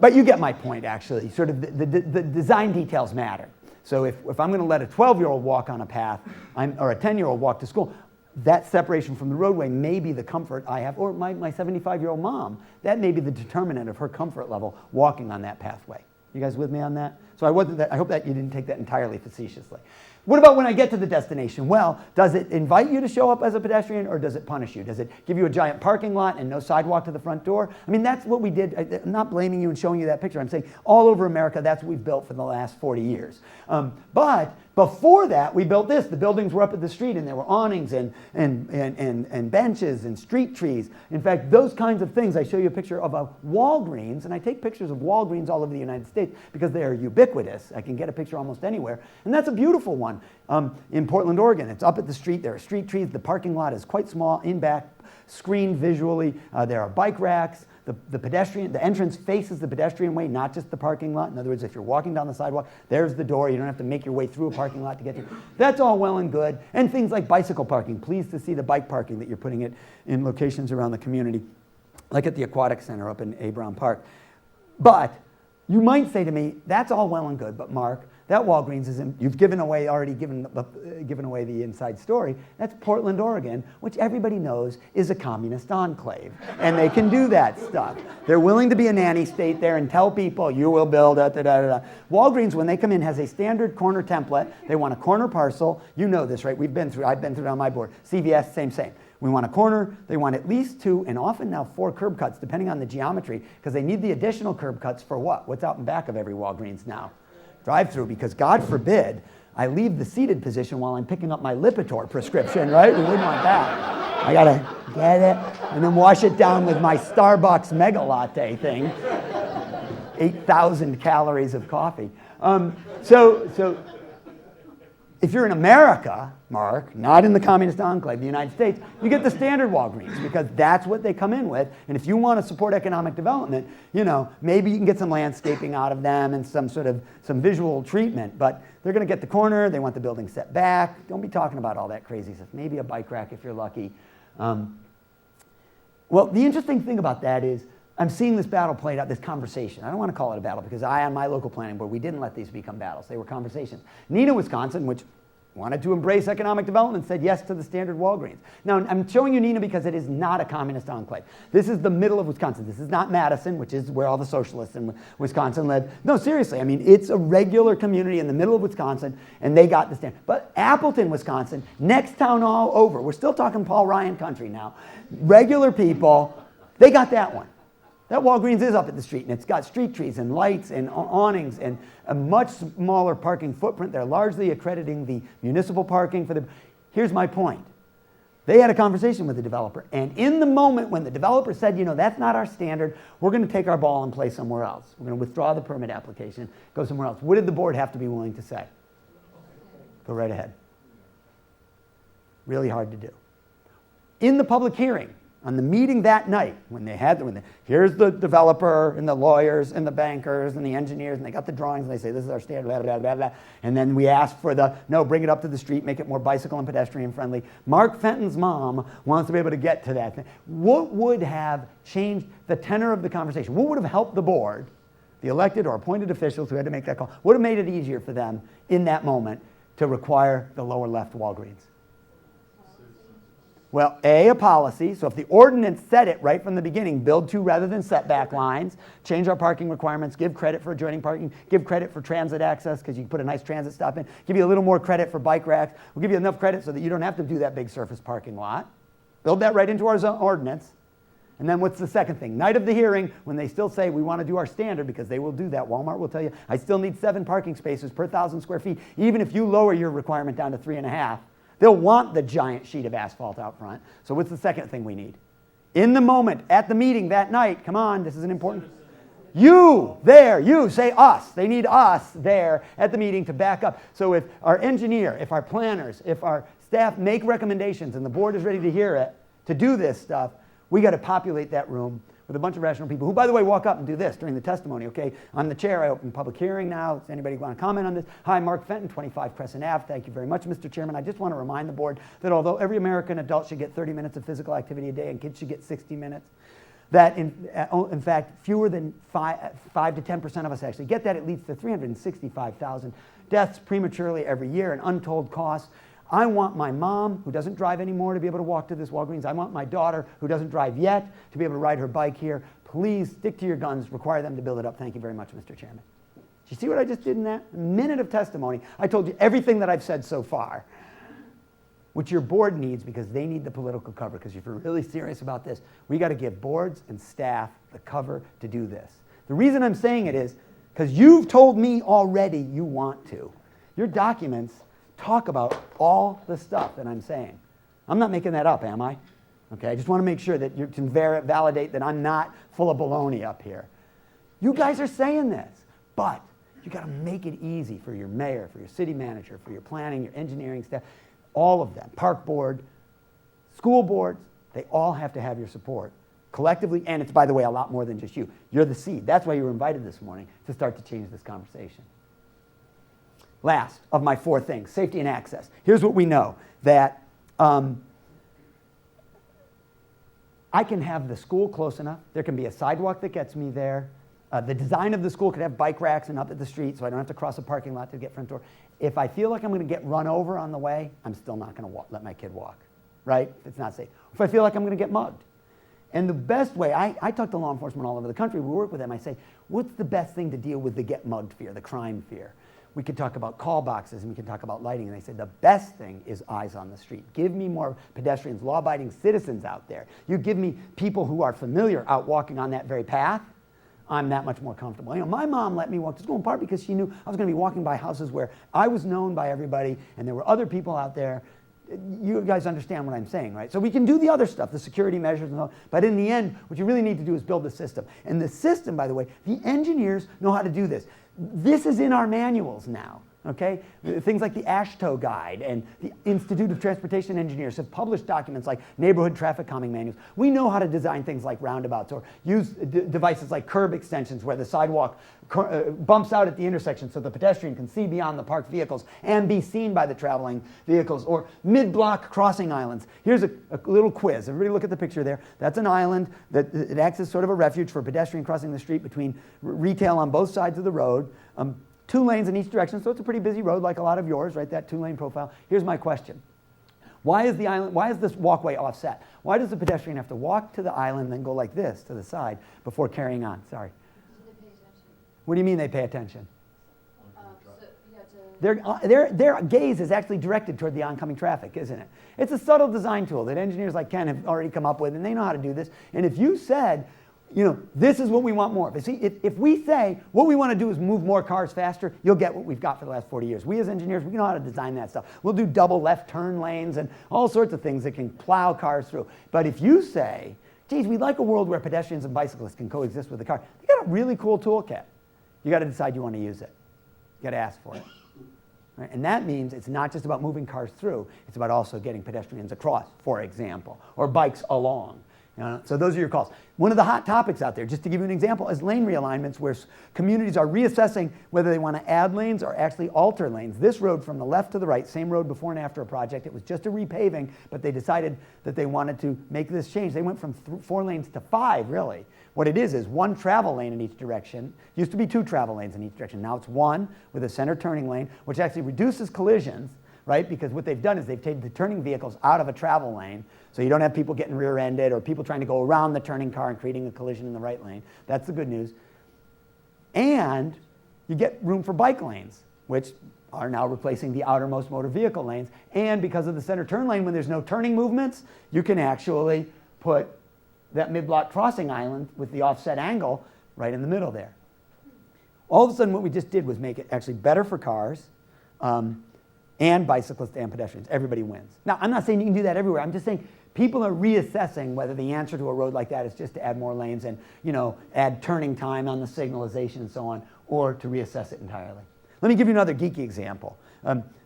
But you get my point, actually. Sort of the design details matter. So if I'm going to let a 12-year-old walk on a path or a 10-year-old walk to school, that separation from the roadway may be the comfort I have, or my 75-year-old mom, that may be the determinant of her comfort level walking on that pathway. You guys with me on that? So I hope that you didn't take that entirely facetiously. What about when I get to the destination? Well, does it invite you to show up as a pedestrian or does it punish you? Does it give you a giant parking lot and no sidewalk to the front door? I mean, that's what we did. I'm not blaming you and showing you that picture. I'm saying all over America, that's what we've built for the last 40 years. But before that, we built this. The buildings were up at the street and there were awnings and benches and street trees. In fact, those kinds of things, I show you a picture of a Walgreens, and I take pictures of Walgreens all over the United States because they are ubiquitous. I can get a picture almost anywhere. And that's a beautiful one. In Portland, Oregon, it's up at the street. There are street trees. The parking lot is quite small, in back, screened visually. There are bike racks. The entrance faces the pedestrian way, not just the parking lot. In other words, if you're walking down the sidewalk, there's the door. You don't have to make your way through a parking lot to get there. That's all well and good. And things like bicycle parking. Pleased to see the bike parking that you're putting it in locations around the community, like at the Aquatic Center up in A. Brown Park. But you might say to me, that's all well and good, but Mark, that Walgreens you've given away the inside story. That's Portland, Oregon, which everybody knows is a communist enclave. And they can do that stuff. They're willing to be a nanny state there and tell people, you will build da-da-da-da. Walgreens, when they come in, has a standard corner template. They want a corner parcel. You know this, right? I've been through it on my board. CVS, same. We want a corner. They want at least 2 and often now 4 curb cuts, depending on the geometry, because they need the additional curb cuts for what? What's out in back of every Walgreens now? Drive-through, because God forbid I leave the seated position while I'm picking up my Lipitor prescription, right? We wouldn't want that. I gotta get it and then wash it down with my Starbucks Mega Latte thing. 8,000 calories of coffee. So if you're in America, Mark, not in the communist enclave, the United States, you get the standard Walgreens because that's what they come in with. And if you want to support economic development, maybe you can get some landscaping out of them and some visual treatment. But they're going to get the corner. They want the building set back. Don't be talking about all that crazy stuff. Maybe a bike rack if you're lucky. Well, the interesting thing about that is I'm seeing this battle played out, this conversation. I don't want to call it a battle because on my local planning board, we didn't let these become battles. They were conversations. Neenah, Wisconsin, which wanted to embrace economic development, said yes to the standard Walgreens. Now, I'm showing you Neenah because it is not a communist enclave. This is the middle of Wisconsin. This is not Madison, which is where all the socialists in Wisconsin live. No, seriously, I mean, it's a regular community in the middle of Wisconsin, and they got the standard. But Appleton, Wisconsin, next town all over, we're still talking Paul Ryan country now, regular people, they got that one. That Walgreens is up at the street, and it's got street trees and lights and awnings and a much smaller parking footprint. They're largely accrediting the municipal parking for the... Here's my point. They had a conversation with the developer, and in the moment when the developer said, that's not our standard, we're going to take our ball and play somewhere else. We're going to withdraw the permit application, go somewhere else. What did the board have to be willing to say? Go right ahead. Really hard to do. In the public hearing, on the meeting that night, here's the developer and the lawyers and the bankers and the engineers, and they got the drawings, and they say, this is our standard, blah, blah, blah, blah. And then we asked for bring it up to the street, make it more bicycle and pedestrian friendly. Mark Fenton's mom wants to be able to get to that thing. What would have changed the tenor of the conversation? What would have helped the board, the elected or appointed officials who had to make that call, would have made it easier for them in that moment to require the lower left Walgreens? Well, a policy, so if the ordinance said it right from the beginning, build 2 rather than setback lines, change our parking requirements, give credit for adjoining parking, give credit for transit access because you can put a nice transit stop in, give you a little more credit for bike racks, we'll give you enough credit so that you don't have to do that big surface parking lot. Build that right into our ordinance. And then what's the second thing? Night of the hearing, when they still say we want to do our standard, because they will do that. Walmart will tell you, I still need 7 parking spaces per 1,000 square feet, even if you lower your requirement down to 3.5. They'll want the giant sheet of asphalt out front. So what's the second thing we need? In the moment, at the meeting that night, come on, this is an important... You, say us. They need us there at the meeting to back up. So if our engineer, if our planners, if our staff make recommendations and the board is ready to hear it, to do this stuff, we got to populate that room with a bunch of rational people who, by the way, walk up and do this during the testimony, okay? I'm the chair. I open public hearing now. Does anybody want to comment on this? Hi, Mark Fenton, 25 Crescent Ave. Thank you very much, Mr. Chairman. I just want to remind the board that although every American adult should get 30 minutes of physical activity a day and kids should get 60 minutes, that in fact, fewer than 5 to 10% of us actually get that. It leads to 365,000 deaths prematurely every year and untold costs. I want my mom, who doesn't drive anymore, to be able to walk to this Walgreens. I want my daughter, who doesn't drive yet, to be able to ride her bike here. Please stick to your guns. Require them to build it up. Thank you very much, Mr. Chairman. Do you see what I just did in that? A minute of testimony. I told you everything that I've said so far, which your board needs because they need the political cover. Because if you're really serious about this, we got to give boards and staff the cover to do this. The reason I'm saying it is because you've told me already you want to. Your documents talk about all the stuff that I'm saying. I'm not making that up, am I? Okay, I just want to make sure that you can validate that I'm not full of baloney up here. You guys are saying this, but you got to make it easy for your mayor, for your city manager, for your planning, your engineering staff, all of them, park board, school boards, they all have to have your support collectively, and it's, by the way, a lot more than just you. You're the seed. That's why you were invited this morning, to start to change this conversation. Last of my 4 things, safety and access. Here's what we know, that I can have the school close enough. There can be a sidewalk that gets me there. The design of the school could have bike racks and up at the street so I don't have to cross a parking lot to get front door. If I feel like I'm going to get run over on the way, I'm still not going to let my kid walk, right? It's not safe. If I feel like I'm going to get mugged. And the best way, I talk to law enforcement all over the country. We work with them. I say, what's the best thing to deal with the get mugged fear, the crime fear? we could talk about call boxes, and we can talk about lighting. And they said the best thing is eyes on the street. Give me more pedestrians, law-abiding citizens out there. You give me people who are familiar out walking on that very path, I'm that much more comfortable. My mom let me walk to school in part because she knew I was going to be walking by houses where I was known by everybody, and there were other people out there. You guys understand what I'm saying, right? So we can do the other stuff, the security measures and all, but in the end, what you really need to do is build the system. And the system, by the way, the engineers know how to do this. This is in our manuals now, okay? Things like the AASHTO guide and the Institute of Transportation Engineers have published documents like neighborhood traffic calming manuals. We know how to design things like roundabouts or use devices like curb extensions where the sidewalk bumps out at the intersection so the pedestrian can see beyond the parked vehicles and be seen by the traveling vehicles, or mid-block crossing islands. Here's a little quiz. Everybody look at the picture there. That's an island that it acts as sort of a refuge for a pedestrian crossing the street between retail on both sides of the road. 2 lanes in each direction, so it's a pretty busy road like a lot of yours, right? That 2-lane profile. Here's my question. Why is this walkway offset? Why does the pedestrian have to walk to the island and then go like this to the side before carrying on? Sorry. What do you mean they pay attention? Their gaze is actually directed toward the oncoming traffic, isn't it? It's a subtle design tool that engineers like Ken have already come up with, and they know how to do this. And if you said, this is what we want more of. See, if we say what we want to do is move more cars faster, you'll get what we've got for the last 40 years. We as engineers, we know how to design that stuff. We'll do double left turn lanes and all sorts of things that can plow cars through. But if you say, geez, we'd like a world where pedestrians and bicyclists can coexist with the car, you got a really cool toolkit. You got to decide you want to use it. You got to ask for it. Right? And that means it's not just about moving cars through, it's about also getting pedestrians across, for example, or bikes along. So those are your calls. One of the hot topics out there, just to give you an example, is lane realignments, where communities are reassessing whether they want to add lanes or actually alter lanes. This road from the left to the right, same road before and after a project. It was just a repaving, but they decided that they wanted to make this change. They went from 4 lanes to 5, really. What it is 1 travel lane in each direction. Used to be 2 travel lanes in each direction. Now it's 1 with a center turning lane, which actually reduces collisions, right? Because what they've done is they've taken the turning vehicles out of a travel lane, so you don't have people getting rear-ended or people trying to go around the turning car and creating a collision in the right lane. That's the good news. And you get room for bike lanes, which are now replacing the outermost motor vehicle lanes. And because of the center turn lane, when there's no turning movements, you can actually put that mid-block crossing island with the offset angle right in the middle there. All of a sudden, what we just did was make it actually better for cars, and bicyclists and pedestrians. Everybody wins. Now, I'm not saying you can do that everywhere. I'm just saying people are reassessing whether the answer to a road like that is just to add more lanes and add turning time on the signalization and so on, or to reassess it entirely. Let me give you another geeky example.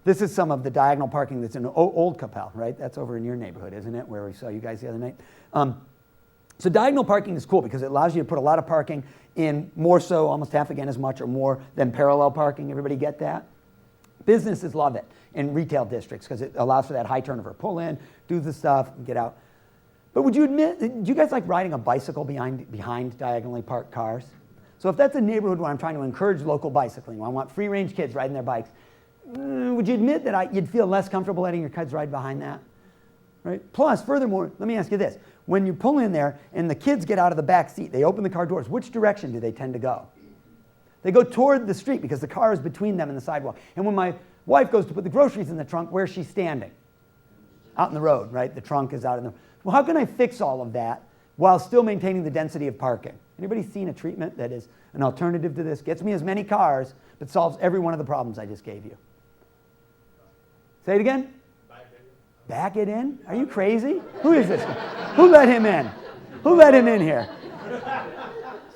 This is some of the diagonal parking that's in Old Coppell, right? That's over in your neighborhood, isn't it, where we saw you guys the other night? So diagonal parking is cool because it allows you to put a lot of parking in, more so, almost half again as much or more than parallel parking. Everybody get that? Businesses love it in retail districts because it allows for that high turnover. Pull in, do the stuff, and get out. But would you admit, do you guys like riding a bicycle behind diagonally parked cars? So if that's a neighborhood where I'm trying to encourage local bicycling, where I want free-range kids riding their bikes, would you admit that you'd feel less comfortable letting your kids ride behind that? Right? Plus, furthermore, let me ask you this. When you pull in there and the kids get out of the back seat, they open the car doors, which direction do they tend to go? They go toward the street because the car is between them and the sidewalk. And when my wife goes to put the groceries in the trunk, where's she standing? Out in the road, right? The trunk is out in the... Well, how can I fix all of that while still maintaining the density of parking? Anybody seen a treatment that is an alternative to this? Gets me as many cars, but solves every one of the problems I just gave you. Say it again? Back it in? Are you crazy? Who is this guy? Who let him in? Who let him in here?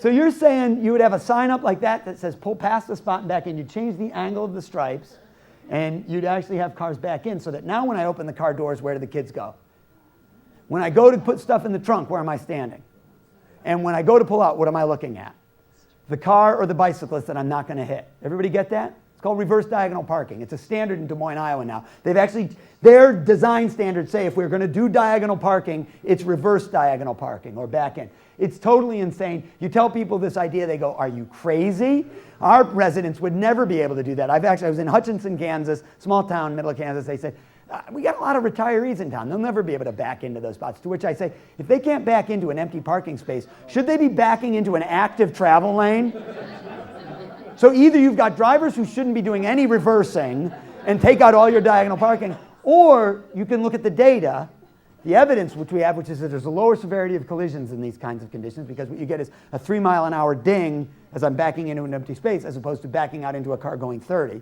So you're saying you would have a sign up like that that says pull past the spot and back in. You'd change the angle of the stripes, and you'd actually have cars back in so that now when I open the car doors, where do the kids go? When I go to put stuff in the trunk, where am I standing? And when I go to pull out, what am I looking at? The car or the bicyclist that I'm not going to hit. Everybody get that? It's called reverse diagonal parking. It's a standard in Des Moines, Iowa now. Their design standards say if we're going to do diagonal parking, it's reverse diagonal parking or back in. It's totally insane. You tell people this idea, they go, are you crazy? Our residents would never be able to do that. I was in Hutchinson, Kansas, small town, middle of Kansas. They said, we got a lot of retirees in town. They'll never be able to back into those spots. To which I say, if they can't back into an empty parking space, should they be backing into an active travel lane? So either you've got drivers who shouldn't be doing any reversing and take out all your diagonal parking, or you can look at the data, the evidence which we have, which is that there's a lower severity of collisions in these kinds of conditions, because what you get is a 3-mile-an-hour ding as I'm backing into an empty space as opposed to backing out into a car going 30.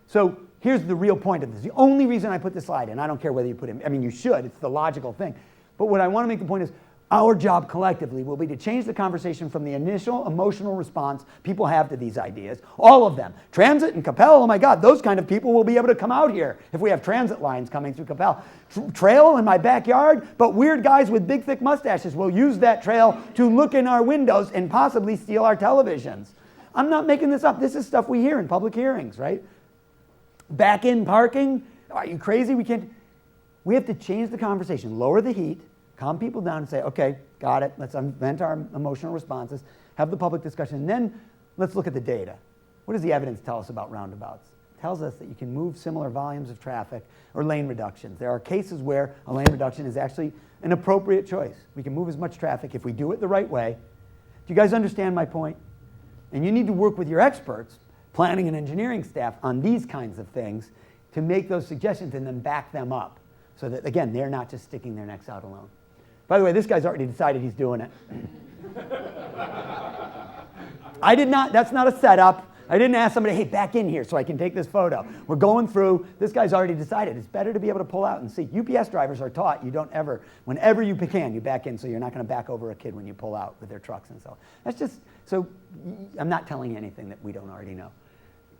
So here's the real point of this. The only reason I put this slide in, I don't care whether you put it, I mean, you should, it's the logical thing. But what I want to make the point is, our job collectively will be to change the conversation from the initial emotional response people have to these ideas, all of them. Transit and Coppell, oh my God, those kind of people will be able to come out here if we have transit lines coming through Coppell. Trail in my backyard, but weird guys with big thick mustaches will use that trail to look in our windows and possibly steal our televisions. I'm not making this up. This is stuff we hear in public hearings, right? Back-in parking, are you crazy? We have to change the conversation, lower the heat, calm people down and say, okay, got it, let's vent our emotional responses, have the public discussion, and then let's look at the data. What does the evidence tell us about roundabouts? It tells us that you can move similar volumes of traffic or lane reductions. There are cases where a lane reduction is actually an appropriate choice. We can move as much traffic if we do it the right way. Do you guys understand my point? And you need to work with your experts, planning and engineering staff, on these kinds of things to make those suggestions and then back them up so that, again, they're not just sticking their necks out alone. By the way, this guy's already decided he's doing it. I did not, that's not a setup. I didn't ask somebody, hey, back in here so I can take this photo. We're going through, this guy's already decided. It's better to be able to pull out and see. UPS drivers are taught you don't ever, whenever you can, you back in so you're not going to back over a kid when you pull out with their trucks and so on. That's just, so I'm not telling you anything that we don't already know.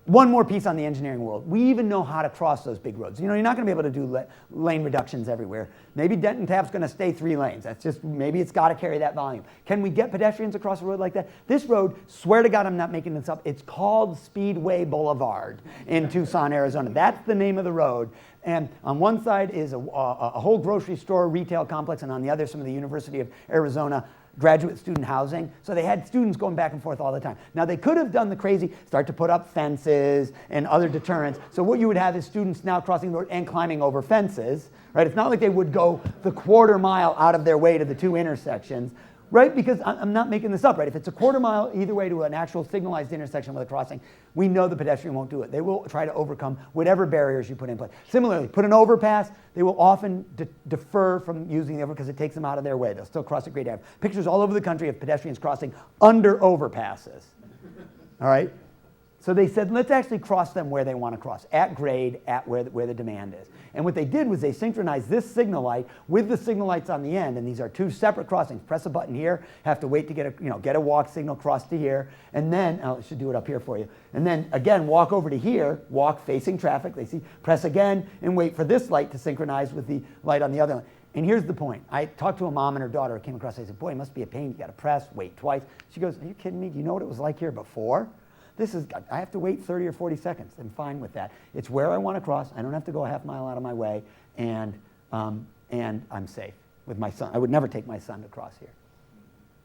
One more piece on the engineering world. We even know how to cross those big roads. You know, you're not going to be able to do lane reductions everywhere. Maybe Denton Tap's going to stay 3 lanes. That's just, maybe it's got to carry that volume. Can we get pedestrians across a road like that? This road, swear to God, I'm not making this up, it's called Speedway Boulevard in Tucson, Arizona. That's the name of the road. And on one side is a whole grocery store retail complex, and on the other, some of the University of Arizona graduate student housing. So they had students going back and forth all the time. Now they could have done the crazy, start to put up fences and other deterrents. So what you would have is students now crossing the road and climbing over fences, right? It's not like they would go the 1/4 mile out of their way to the 2 intersections, right? Because I'm not making this up, right? If it's a 1/4 mile either way to an actual signalized intersection with a crossing, we know the pedestrian won't do it. They will try to overcome whatever barriers you put in place. Similarly, put an overpass, they will often defer from using the overpass because it takes them out of their way. They'll still cross at grade average. Pictures all over the country of pedestrians crossing under overpasses, all right? So they said, let's actually cross them where they want to cross, at grade, at where the demand is. And what they did was they synchronized this signal light with the signal lights on the end, and these are 2 separate crossings. Press a button here, have to wait to get a walk signal, cross to here, and then, I should do it up here for you, and then again, walk over to here, walk facing traffic, they see, press again, and wait for this light to synchronize with the light on the other line. And here's the point. I talked to a mom and her daughter who came across, I said, boy, it must be a pain, you got to press, wait twice. She goes, are you kidding me? Do you know what it was like here before? I have to wait 30 or 40 seconds. I'm fine with that. It's where I want to cross. I don't have to go a half mile out of my way, and I'm safe with my son. I would never take my son to cross here.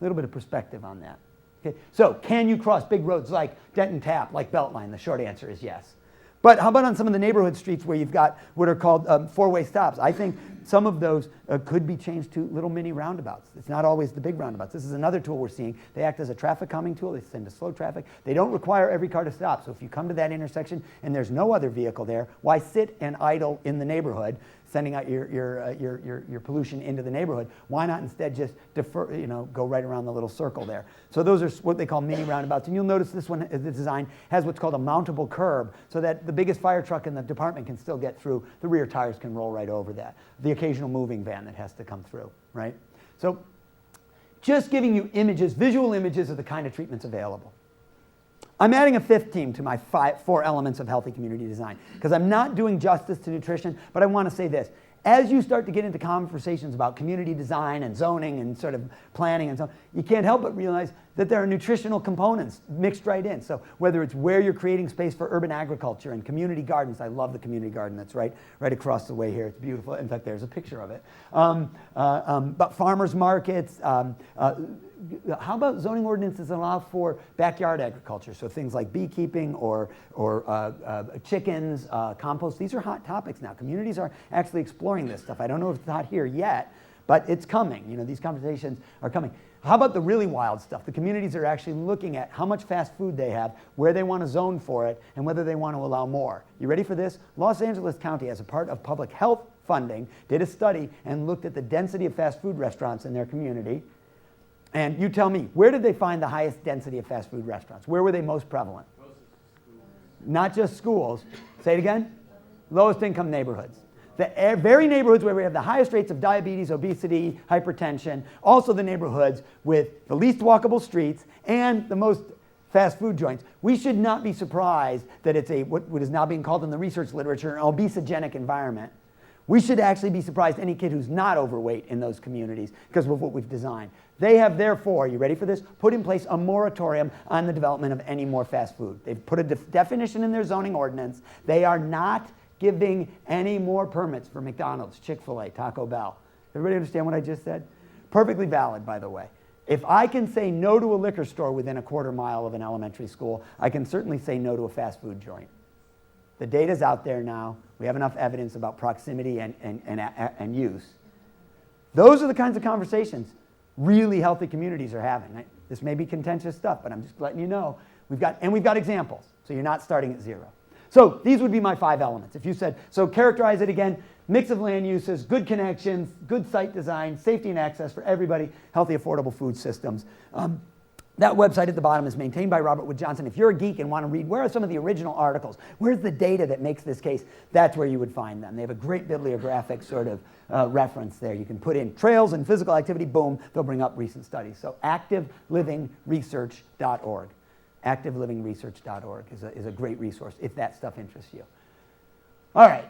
A little bit of perspective on that. Okay, so can you cross big roads like Denton Tap, like Beltline? The short answer is yes. But how about on some of the neighborhood streets where you've got what are called 4-way stops? I think some of those could be changed to little mini roundabouts. It's not always the big roundabouts. This is another tool we're seeing. They act as a traffic calming tool. They send to slow traffic. They don't require every car to stop. So if you come to that intersection and there's no other vehicle there, why sit and idle in the neighborhood, sending out your pollution into the neighborhood? Why not instead just defer, go right around the little circle there? So those are what they call mini roundabouts. And you'll notice this one, the design has what's called a mountable curb, so that the biggest fire truck in the department can still get through. The rear tires can roll right over that. The occasional moving van that has to come through, right? So just giving you images, visual images of the kind of treatments available. I'm adding a 5th team to my 4 elements of healthy community design, because I'm not doing justice to nutrition, but I want to say this. As you start to get into conversations about community design and zoning and sort of planning and so on, you can't help but realize that there are nutritional components mixed right in. So whether it's where you're creating space for urban agriculture and community gardens, I love the community garden that's right across the way here. It's beautiful. In fact, there's a picture of it. But farmers markets, how about zoning ordinances that allow for backyard agriculture? So things like beekeeping or chickens, compost. These are hot topics now. Communities are actually exploring this stuff. I don't know if it's not here yet, But it's coming. These conversations are coming. How about the really wild stuff? The communities are actually looking at how much fast food they have, where they want to zone for it, and whether they want to allow more. You ready for this? Los Angeles County, as a part of public health funding, did a study and looked at the density of fast food restaurants in their community. And you tell me, where did they find the highest density of fast food restaurants? Where were they most prevalent? Not just schools. Say it again. Lowest income neighborhoods. The very neighborhoods where we have the highest rates of diabetes, obesity, hypertension, also the neighborhoods with the least walkable streets and the most fast food joints. We should not be surprised that it's what is now being called in the research literature an obesogenic environment. We should actually be surprised any kid who's not overweight in those communities because of what we've designed. They have therefore, you ready for this, put in place a moratorium on the development of any more fast food. They've put a definition in their zoning ordinance. They are not giving any more permits for McDonald's, Chick-fil-A, Taco Bell. Everybody understand what I just said? Perfectly valid, by the way. If I can say no to a liquor store within a quarter mile of an elementary school, I can certainly say no to a fast food joint. The data's out there now. We have enough evidence about proximity and use. Those are the kinds of conversations really healthy communities are having. This may be contentious stuff, but I'm just letting you know. We've got examples, so you're not starting at zero. So these would be my 5 elements. If you said, so characterize it again, mix of land uses, good connections, good site design, safety and access for everybody, healthy, affordable food systems. That website at the bottom is maintained by Robert Wood Johnson. If you're a geek and want to read, where are some of the original articles? Where's the data that makes this case? That's where you would find them. They have a great bibliographic sort of reference there. You can put in trails and physical activity, boom, they'll bring up recent studies. So activelivingresearch.org. activelivingresearch.org is a great resource if that stuff interests you. All right.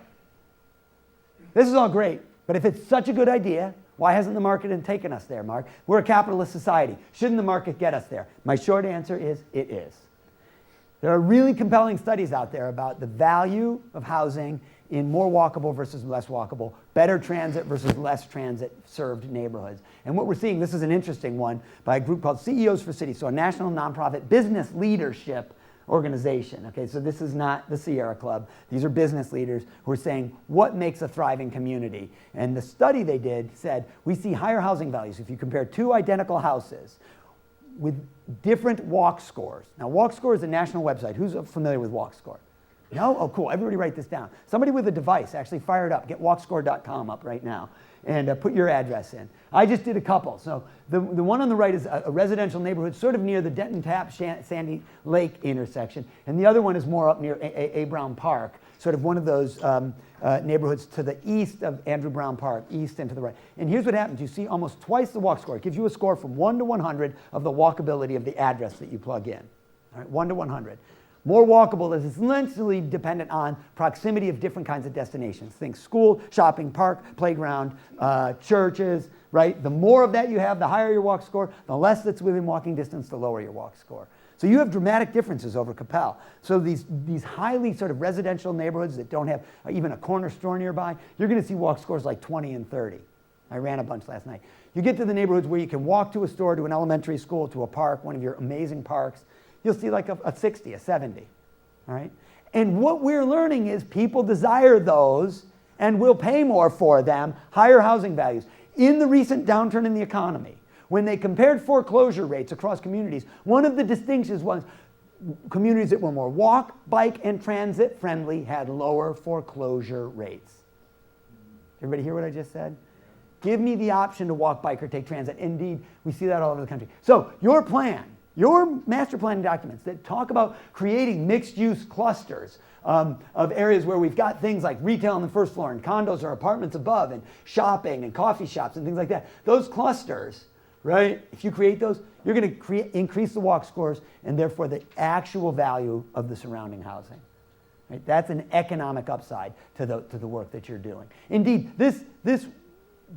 This is all great, but if it's such a good idea, why hasn't the market taken us there, Mark? We're a capitalist society. Shouldn't the market get us there? My short answer is, it is. There are really compelling studies out there about the value of housing in more walkable versus less walkable, better transit versus less transit-served neighborhoods. And what we're seeing, this is an interesting one by a group called CEOs for Cities, so a national nonprofit business leadership organization. Okay, so this is not the Sierra Club. These are business leaders who are saying, what makes a thriving community? And the study they did said, we see higher housing values if you compare 2 identical houses with different walk scores. Now, walk score is a national website. Who's familiar with walk score? No? Oh, cool. Everybody write this down. Somebody with a device, actually fire it up. Get walkscore.com up right now and put your address in. I just did a couple. So the one on the right is a residential neighborhood sort of near the Denton Tap Sandy Lake intersection. And the other one is more up near A. Brown Park, sort of one of those neighborhoods to the east of Andrew Brown Park, east and to the right. And here's what happens. You see almost twice the walk score. It gives you a score from 1 to 100 of the walkability of the address that you plug in. All right, 1 to 100. More walkable is essentially dependent on proximity of different kinds of destinations. Think school, shopping, park, playground, churches, right? The more of that you have, the higher your walk score. The less that's within walking distance, the lower your walk score. So you have dramatic differences over Coppell. So these highly sort of residential neighborhoods that don't have even a corner store nearby, you're going to see walk scores like 20 and 30. I ran a bunch last night. You get to the neighborhoods where you can walk to a store, to an elementary school, to a park, one of your amazing parks, you'll see like a 60, a 70, all right? And what we're learning is people desire those and will pay more for them, higher housing values. In the recent downturn in the economy, when they compared foreclosure rates across communities, one of the distinctions was communities that were more walk, bike, and transit friendly had lower foreclosure rates. Everybody hear what I just said? Give me the option to walk, bike, or take transit. Indeed, we see that all over the country. So your plan, your master planning documents that talk about creating mixed-use clusters of areas where we've got things like retail on the first floor and condos or apartments above and shopping and coffee shops and things like that. Those clusters, right, if you create those, you're going to increase the walk scores and therefore the actual value of the surrounding housing. Right? That's an economic upside to the work that you're doing. Indeed, this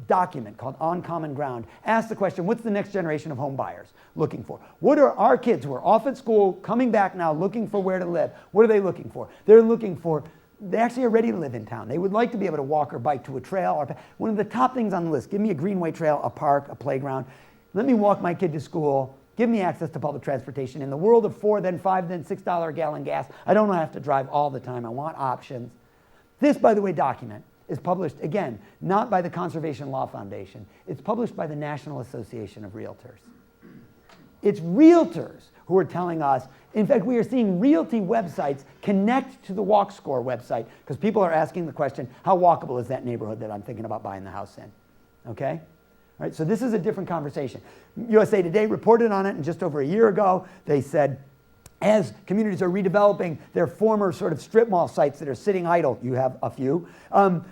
document called On Common Ground asks the question, what's the next generation of home buyers looking for? What are our kids who are off at school, coming back now, looking for where to live? What are they looking for? They're looking for, they actually are ready to live in town. They would like to be able to walk or bike to a trail. Or one of the top things on the list, give me a greenway trail, a park, a playground. Let me walk my kid to school. Give me access to public transportation. In the world of $4, then $5, then $6 a gallon gas, I don't have to drive all the time. I want options. This, by the way, document is published, again, not by the Conservation Law Foundation. It's published by the National Association of Realtors. It's realtors who are telling us, in fact, we are seeing realty websites connect to the Walk Score website because people are asking the question, how walkable is that neighborhood that I'm thinking about buying the house in? Okay? All right, so this is a different conversation. USA Today reported on it, and just over a year ago, they said, as communities are redeveloping their former sort of strip mall sites that are sitting idle, you have a few,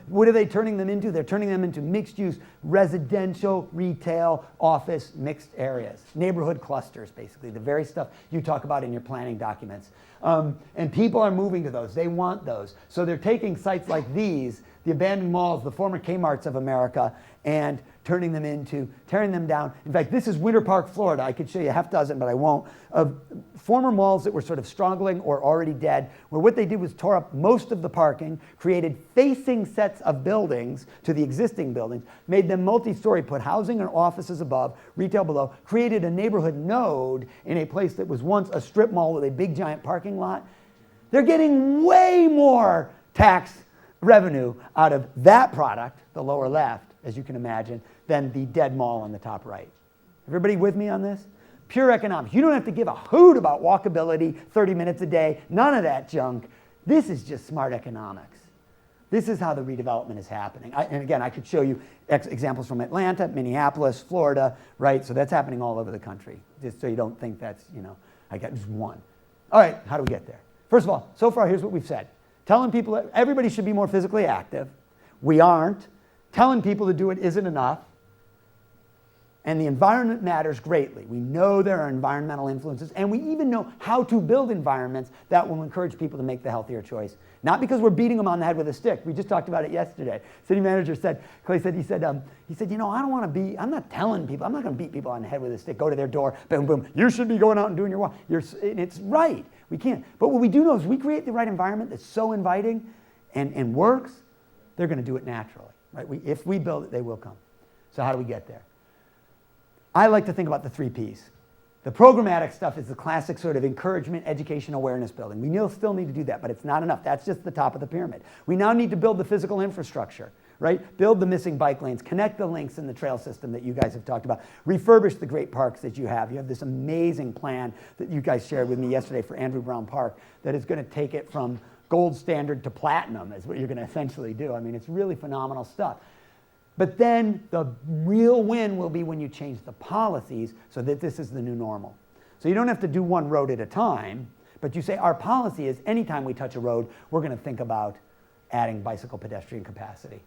what are they turning them into? They're turning them into mixed-use residential, retail, office, mixed areas. Neighborhood clusters, basically, the very stuff you talk about in your planning documents. And people are moving to those. They want those. So they're taking sites like these, the abandoned malls, the former Kmarts of America, and tearing them down. In fact, this is Winter Park, Florida. I could show you a half dozen, but I won't, of former malls that were sort of struggling or already dead, where what they did was tore up most of the parking, created facing sets of buildings to the existing buildings, made them multi-story, put housing and offices above, retail below, created a neighborhood node in a place that was once a strip mall with a big giant parking lot. They're getting way more tax revenue out of that product, the lower left, as you can imagine, than the dead mall on the top right. Everybody with me on this? Pure economics. You don't have to give a hoot about walkability, 30 minutes a day, none of that junk. This is just smart economics. This is how the redevelopment is happening. And again, I could show you examples from Atlanta, Minneapolis, Florida, right? So that's happening all over the country, just so you don't think that's, I got just one. All right, how do we get there? First of all, so far, here's what we've said. Telling people that everybody should be more physically active. We aren't. Telling people to do it isn't enough. And the environment matters greatly. We know there are environmental influences, and we even know how to build environments that will encourage people to make the healthier choice. Not because we're beating them on the head with a stick. We just talked about it yesterday. City manager said, Clay said, he said, I don't want to be, I'm not telling people, I'm not going to beat people on the head with a stick, go to their door, boom, boom, you should be going out and doing your walk. And it's right, we can't. But what we do know is we create the right environment that's so inviting and works, they're going to do it naturally. Right? If we build it, they will come. So how do we get there? I like to think about the 3 Ps. The programmatic stuff is the classic sort of encouragement, education, awareness building. We still need to do that, but it's not enough. That's just the top of the pyramid. We now need to build the physical infrastructure, right? Build the missing bike lanes, connect the links in the trail system that you guys have talked about, refurbish the great parks that you have. You have this amazing plan that you guys shared with me yesterday for Andrew Brown Park that is going to take it from gold standard to platinum is what you're going to essentially do. I mean, it's really phenomenal stuff. But then the real win will be when you change the policies so that this is the new normal. So you don't have to do one road at a time, but you say our policy is anytime we touch a road, we're going to think about adding bicycle pedestrian capacity.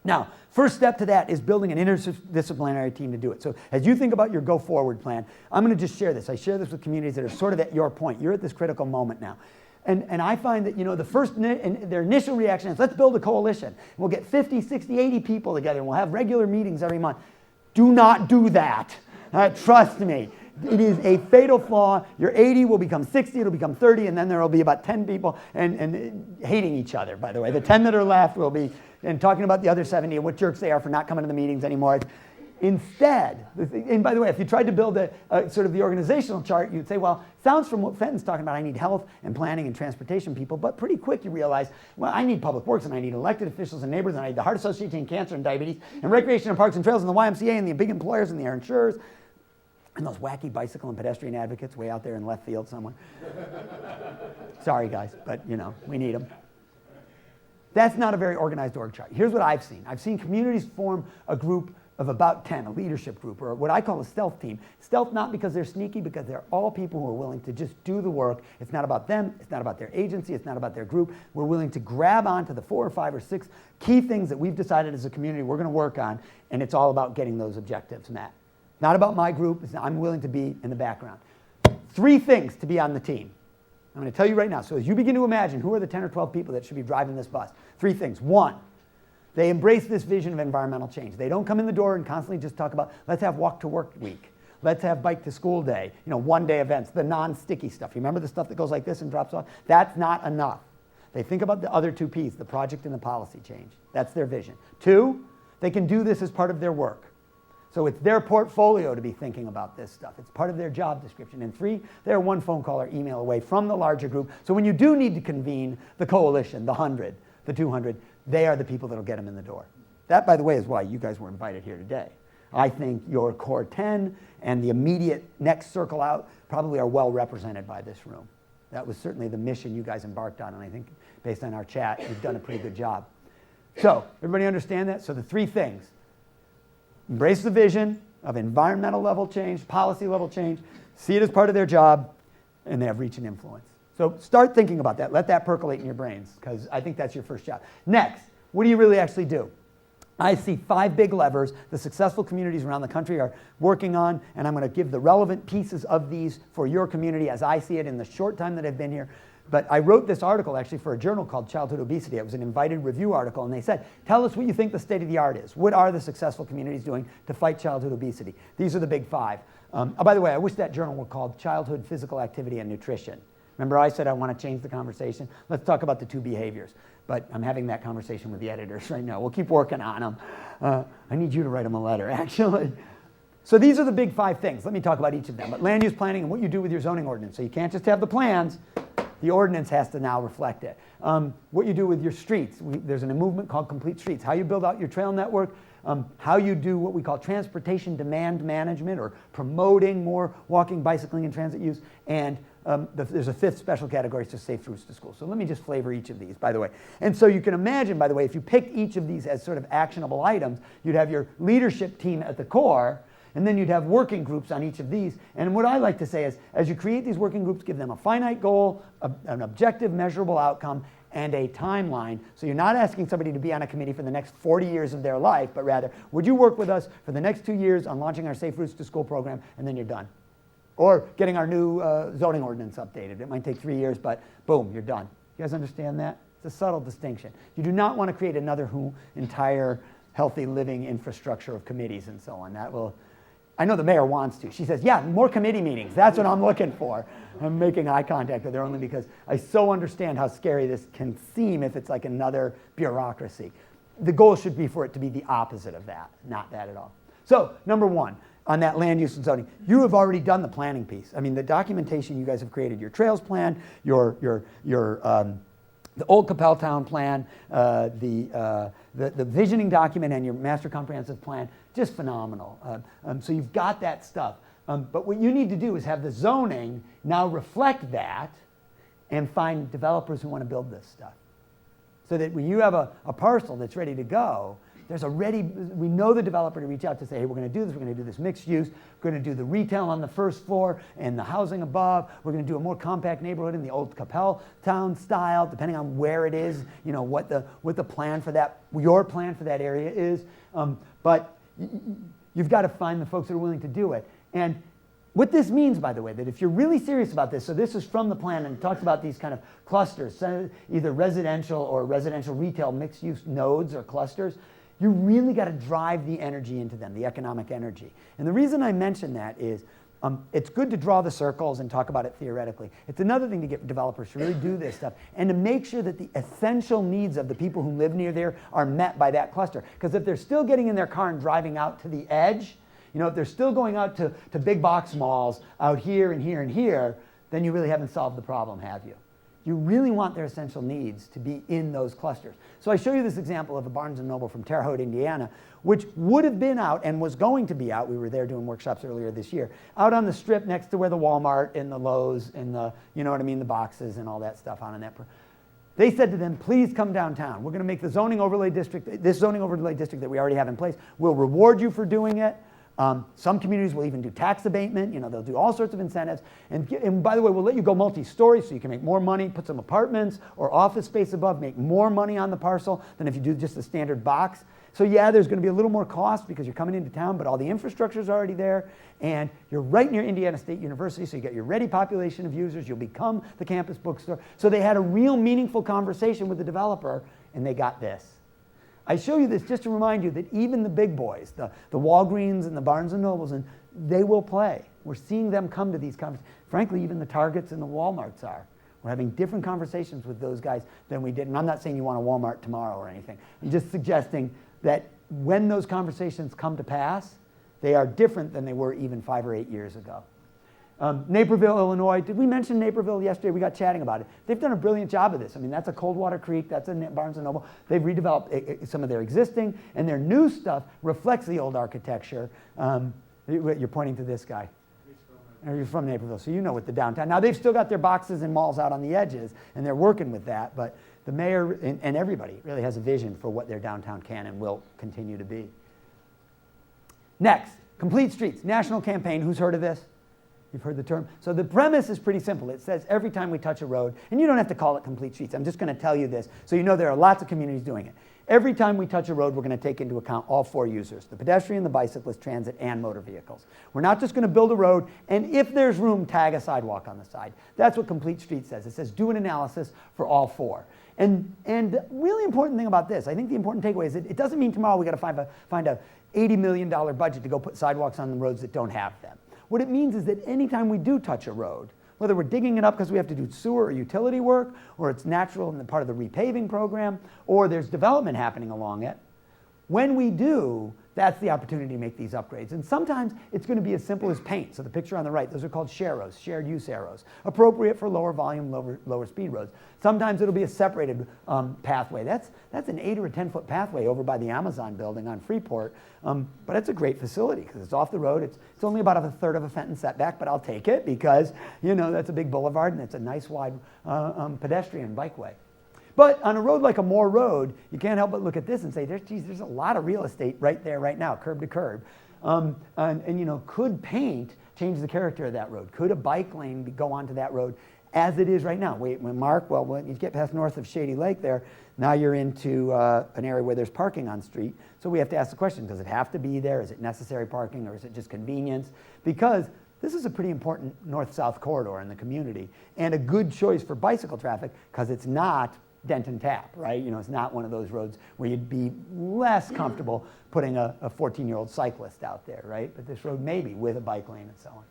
Now, first step to that is building an interdisciplinary team to do it. So as you think about your go forward plan, I'm going to just share this. I share this with communities that are sort of at your point. You're at this critical moment now. And I find that, the first, their initial reaction is, let's build a coalition. We'll get 50, 60, 80 people together, and we'll have regular meetings every month. Do not do that. Trust me. It is a fatal flaw. Your 80 will become 60, it'll become 30, and then there will be about 10 people and hating each other, by the way. The 10 that are left will be and talking about the other 70 and what jerks they are for not coming to the meetings anymore. Instead, and by the way, if you tried to build a sort of the organizational chart, you'd say, well, sounds from what Fenton's talking about, I need health and planning and transportation people, but pretty quick you realize, well, I need public works and I need elected officials and neighbors and I need the Heart Association and cancer and diabetes and recreation and parks and trails and the YMCA and the big employers and the insurers and those wacky bicycle and pedestrian advocates way out there in left field somewhere. Sorry guys, but we need them. That's not a very organized org chart. Here's what I've seen. I've seen communities form a group of about 10, a leadership group, or what I call a stealth team. Stealth not because they're sneaky, because they're all people who are willing to just do the work. It's not about them, it's not about their agency, it's not about their group. We're willing to grab onto the 4 or 5 or 6 key things that we've decided as a community we're going to work on, and it's all about getting those objectives met. Not about my group, I'm willing to be in the background. 3 things to be on the team. I'm going to tell you right now. So as you begin to imagine who are the 10 or 12 people that should be driving this bus, 3 things. 1, they embrace this vision of environmental change. They don't come in the door and constantly just talk about, let's have walk to work week. Let's have bike to school day, one-day events, the non-sticky stuff. Remember the stuff that goes like this and drops off? That's not enough. They think about the other 2 Ps, the project and the policy change. That's their vision. 2, they can do this as part of their work. So it's their portfolio to be thinking about this stuff. It's part of their job description. And 3, they're 1 phone call or email away from the larger group. So when you do need to convene the coalition, the 100, the 200, they are the people that will get them in the door. That, by the way, is why you guys were invited here today. I think your core 10 and the immediate next circle out probably are well represented by this room. That was certainly the mission you guys embarked on, and I think based on our chat, you've done a pretty good job. So, everybody understand that? So the three things: embrace the vision of environmental level change, policy level change, see it as part of their job, and they have reach and influence. So start thinking about that. Let that percolate in your brains, because I think that's your first job. Next, what do you really actually do? I see 5 big levers the successful communities around the country are working on, and I'm going to give the relevant pieces of these for your community as I see it in the short time that I've been here. But I wrote this article actually for a journal called Childhood Obesity. It was an invited review article, and they said, tell us what you think the state of the art is. What are the successful communities doing to fight childhood obesity? These are the big 5. By the way, I wish that journal were called Childhood Physical Activity and Nutrition. Remember I said I want to change the conversation? Let's talk about the 2 behaviors. But I'm having that conversation with the editors right now. We'll keep working on them. I need you to write them a letter, actually. So these are the big 5 things. Let me talk about each of them. But land use planning and what you do with your zoning ordinance. So you can't just have the plans. The ordinance has to now reflect it. What you do with your streets. There's a movement called Complete Streets. How you build out your trail network. How you do what we call transportation demand management, or promoting more walking, bicycling, and transit use. And there's a 5th special category, to safe routes to school. So let me just flavor each of these, by the way. And so you can imagine, by the way, if you picked each of these as sort of actionable items, you'd have your leadership team at the core, and then you'd have working groups on each of these. And what I like to say is, as you create these working groups, give them a finite goal, an objective, measurable outcome, and a timeline. So you're not asking somebody to be on a committee for the next 40 years of their life, but rather, would you work with us for the next 2 years on launching our Safe Routes to School program, and then you're done. Or getting our new zoning ordinance updated. It might take 3 years, but boom, you're done. You guys understand that? It's a subtle distinction. You do not want to create another entire healthy living infrastructure of committees and so on. That will, I know the mayor wants to. She says, yeah, more committee meetings. That's what I'm looking for. I'm making eye contact with her only because I so understand how scary this can seem if it's like another bureaucracy. The goal should be for it to be the opposite of that, not that at all. So, number 1, on that land use and zoning, you have already done the planning piece. I mean, the documentation you guys have created, your trails plan, the old Coppell Town plan, the visioning document, and your master comprehensive plan, just phenomenal. So you've got that stuff. But what you need to do is have the zoning now reflect that and find developers who want to build this stuff. So that when you have a parcel that's ready to go, we know the developer to reach out to say, hey, we're going to do this, we're going to do this mixed use, we're going to do the retail on the first floor and the housing above, we're going to do a more compact neighborhood in the old Coppell Town style, depending on where it is, you know, what the plan for that, your plan for that area is. But you've got to find the folks that are willing to do it. And what this means, by the way, that if you're really serious about this, so this is from the plan and it talks about these kind of clusters, either residential or residential retail mixed use nodes or clusters, you really got to drive the energy into them, the economic energy. And the reason I mention that is it's good to draw the circles and talk about it theoretically. It's another thing to get developers to really do this stuff and to make sure that the essential needs of the people who live near there are met by that cluster. Because if they're still getting in their car and driving out to the edge, you know, if they're still going out to big box malls out here and here and here, then you really haven't solved the problem, have you? You really want their essential needs to be in those clusters. So I show you this example of a Barnes & Noble from Terre Haute, Indiana, which would have been out and was going to be out. We were there doing workshops earlier this year, out on the strip next to where the Walmart and the Lowe's and the, you know what I mean, the boxes and all that stuff on in that. They said to them, please come downtown. We're going to make the zoning overlay district, this zoning overlay district that we already have in place, we'll reward you for doing it. Some communities will even do tax abatement. You know, they'll do all sorts of incentives. And by the way, we'll let you go multi-story so you can make more money, put some apartments or office space above, make more money on the parcel than if you do just the standard box. So yeah, there's going to be a little more cost because you're coming into town, but all the infrastructure is already there. And you're right near Indiana State University, so you get your ready population of users. You'll become the campus bookstore. So they had a real meaningful conversation with the developer, and they got this. I show you this just to remind you that even the big boys, the Walgreens and the Barnes & Nobles, and they will play. We're seeing them come to these conversations. Frankly, even the Targets and the Walmarts are. We're having different conversations with those guys than we did. And I'm not saying you want a Walmart tomorrow or anything. I'm just suggesting that when those conversations come to pass, they are different than they were even 5 or 8 years ago. Naperville, Illinois. Did we mention Naperville yesterday? We got chatting about it. They've done a brilliant job of this. I mean, that's a Coldwater Creek. That's a Barnes & Noble. They've redeveloped some of their existing, and their new stuff reflects the old architecture. You're pointing to this guy. You're from Naperville, so you know what the downtown. Now, they've still got their boxes and malls out on the edges, and they're working with that, but the mayor and everybody really has a vision for what their downtown can and will continue to be. Next, Complete Streets, national campaign. Who's heard of this? You've heard the term? So the premise is pretty simple. It says every time we touch a road, and you don't have to call it Complete Streets. I'm just going to tell you this so you know there are lots of communities doing it. Every time we touch a road, we're going to take into account all four users, the pedestrian, the bicyclist, transit, and motor vehicles. We're not just going to build a road, and if there's room, tag a sidewalk on the side. That's what Complete Streets says. It says do an analysis for all four. And the really important thing about this, I think the important takeaway is it doesn't mean tomorrow we got to find a $80 million budget to go put sidewalks on the roads that don't have them. What it means is that anytime we do touch a road, whether we're digging it up because we have to do sewer or utility work, or it's natural and part of the repaving program, or there's development happening along it, when we do, that's the opportunity to make these upgrades. And sometimes it's going to be as simple as paint. So the picture on the right, those are called SHAROs, shared use arrows, appropriate for lower volume, lower speed roads. Sometimes it'll be a separated pathway. That's an 8 or a 10-foot pathway over by the Amazon building on Freeport. But it's a great facility because it's off the road. It's only about a third of a Fenton setback, but I'll take it because, you know, that's a big boulevard and it's a nice wide pedestrian bikeway. But on a road like a Moore Road, you can't help but look at this and say, there's a lot of real estate right there, right now, curb to curb. And you know, could paint change the character of that road? Could a bike lane go onto that road as it is right now? When you get past north of Shady Lake there, now you're into an area where there's parking on street. So we have to ask the question, does it have to be there? Is it necessary parking or is it just convenience? Because this is a pretty important north-south corridor in the community and a good choice for bicycle traffic because it's not Denton Tap, right? You know, it's not one of those roads where you'd be less comfortable putting a 14-year-old cyclist out there, right? But this road may be with a bike lane and so on.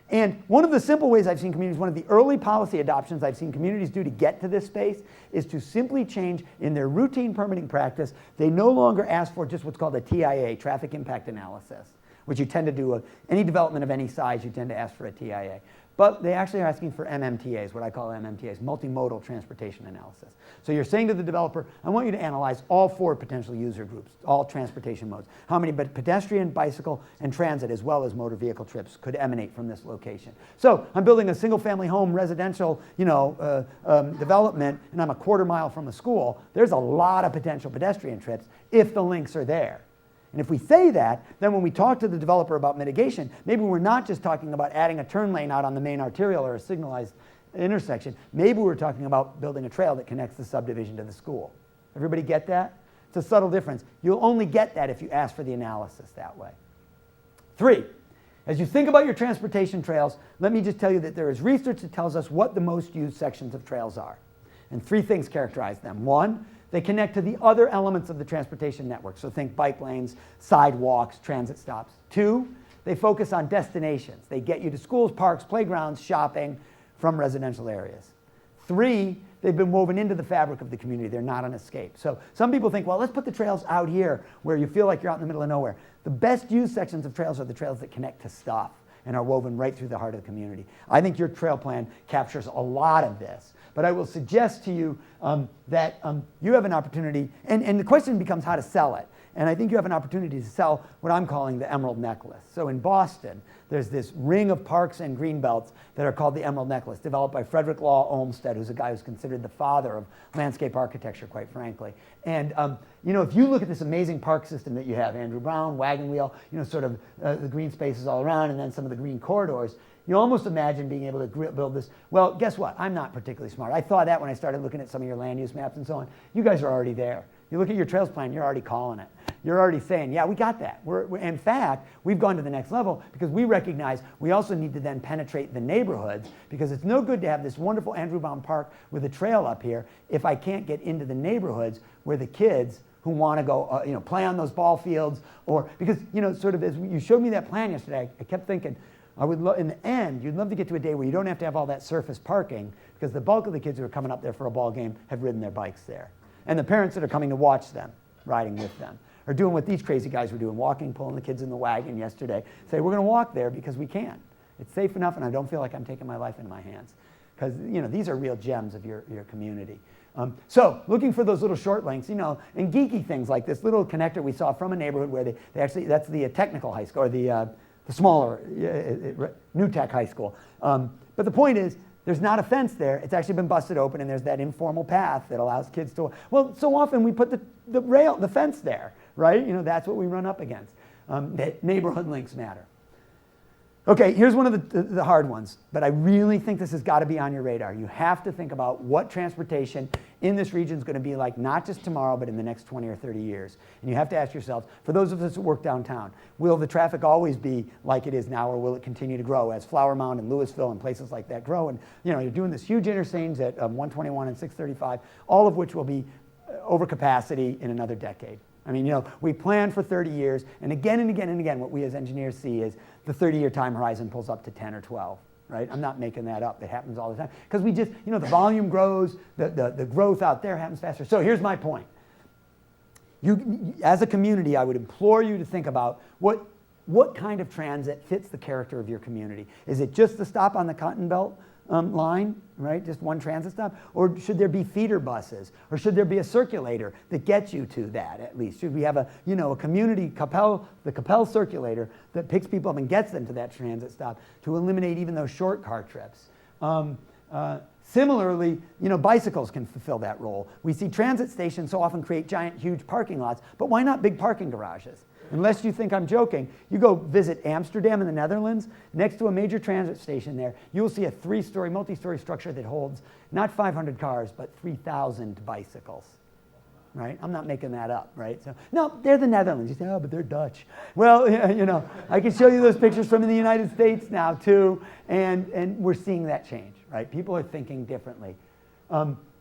And one of the simple ways I've seen communities, one of the early policy adoptions I've seen communities do to get to this space is to simply change in their routine permitting practice. They no longer ask for just what's called a TIA, traffic impact analysis, which you tend to do any development of any size, you tend to ask for a TIA. But they actually are asking for MMTAs, what I call MMTAs, multimodal transportation analysis. So you're saying to the developer, I want you to analyze all four potential user groups, all transportation modes. How many pedestrian, bicycle, and transit, as well as motor vehicle trips, could emanate from this location? So I'm building a single-family home residential, development, and I'm a quarter mile from a school. There's a lot of potential pedestrian trips if the links are there. And if we say that, then when we talk to the developer about mitigation, maybe we're not just talking about adding a turn lane out on the main arterial or a signalized intersection. Maybe we're talking about building a trail that connects the subdivision to the school. Everybody get that? It's a subtle difference. You'll only get that if you ask for the analysis that way. 3, as you think about your transportation trails, let me just tell you that there is research that tells us what the most used sections of trails are. And 3 things characterize them. 1, they connect to the other elements of the transportation network. So think bike lanes, sidewalks, transit stops. 2, they focus on destinations. They get you to schools, parks, playgrounds, shopping from residential areas. 3, they've been woven into the fabric of the community. They're not an escape. So some people think, well, let's put the trails out here where you feel like you're out in the middle of nowhere. The best used sections of trails are the trails that connect to stuff and are woven right through the heart of the community. I think your trail plan captures a lot of this. But I will suggest to you that you have an opportunity, and the question becomes how to sell it. And I think you have an opportunity to sell what I'm calling the Emerald Necklace. So in Boston, there's this ring of parks and green belts that are called the Emerald Necklace, developed by Frederick Law Olmsted, who's a guy who's considered the father of landscape architecture, quite frankly. And if you look at this amazing park system that you have, Andrew Brown, Wagon Wheel, sort of the green spaces all around, and then some of the green corridors, you almost imagine being able to build this. Well, guess what? I'm not particularly smart. I thought that when I started looking at some of your land use maps and so on. You guys are already there. You look at your trails plan, you're already calling it. You're already saying, yeah, we got that. In fact, we've gone to the next level because we recognize we also need to then penetrate the neighborhoods, because it's no good to have this wonderful Andrew Brown Park with a trail up here if I can't get into the neighborhoods where the kids who want to go play on those ball fields, or because sort of as you showed me that plan yesterday, I kept thinking, in the end, you'd love to get to a day where you don't have to have all that surface parking, because the bulk of the kids who are coming up there for a ball game have ridden their bikes there. And the parents that are coming to watch them, riding with them, are doing what these crazy guys were doing, walking, pulling the kids in the wagon yesterday. Say, we're going to walk there because we can. It's safe enough, and I don't feel like I'm taking my life into my hands. Because, these are real gems of your community. So looking for those little short links, and geeky things like this little connector we saw from a neighborhood where they actually, that's the technical high school, or the smaller New Tech high school. But the point is, there's not a fence there. It's actually been busted open, and there's that informal path that allows kids to, well, so often we put the fence there, right? That's what we run up against. Neighborhood links matter. Okay, here's one of the hard ones, but I really think this has got to be on your radar. You have to think about what transportation in this region is going to be like, not just tomorrow, but in the next 20 or 30 years. And you have to ask yourselves, for those of us that work downtown, will the traffic always be like it is now, or will it continue to grow as Flower Mound and Louisville and places like that grow? And you're doing this huge interchange at 121 and 635, all of which will be over capacity in another decade. I mean, we plan for 30 years, and again and again and again, what we as engineers see is the 30-year time horizon pulls up to 10 or 12, right? I'm not making that up. It happens all the time. Because we just, the volume grows, the growth out there happens faster. So here's my point. You, as a community, I would implore you to think about what kind of transit fits the character of your community. Is it just the stop on the Cotton Belt line, right? Just one transit stop? Or should there be feeder buses? Or should there be a circulator that gets you to that at least? Should we have a community the Coppell circulator that picks people up and gets them to that transit stop to eliminate even those short car trips? Similarly, bicycles can fulfill that role. We see transit stations so often create giant, huge parking lots, but why not big parking garages? Unless you think I'm joking, you go visit Amsterdam in the Netherlands, next to a major transit station there, you will see a multi-story structure that holds not 500 cars, but 3,000 bicycles, right? I'm not making that up, right? So, no, they're the Netherlands. You say, oh, but they're Dutch. Well, I can show you those pictures from the United States now, too, and we're seeing that change, right? People are thinking differently.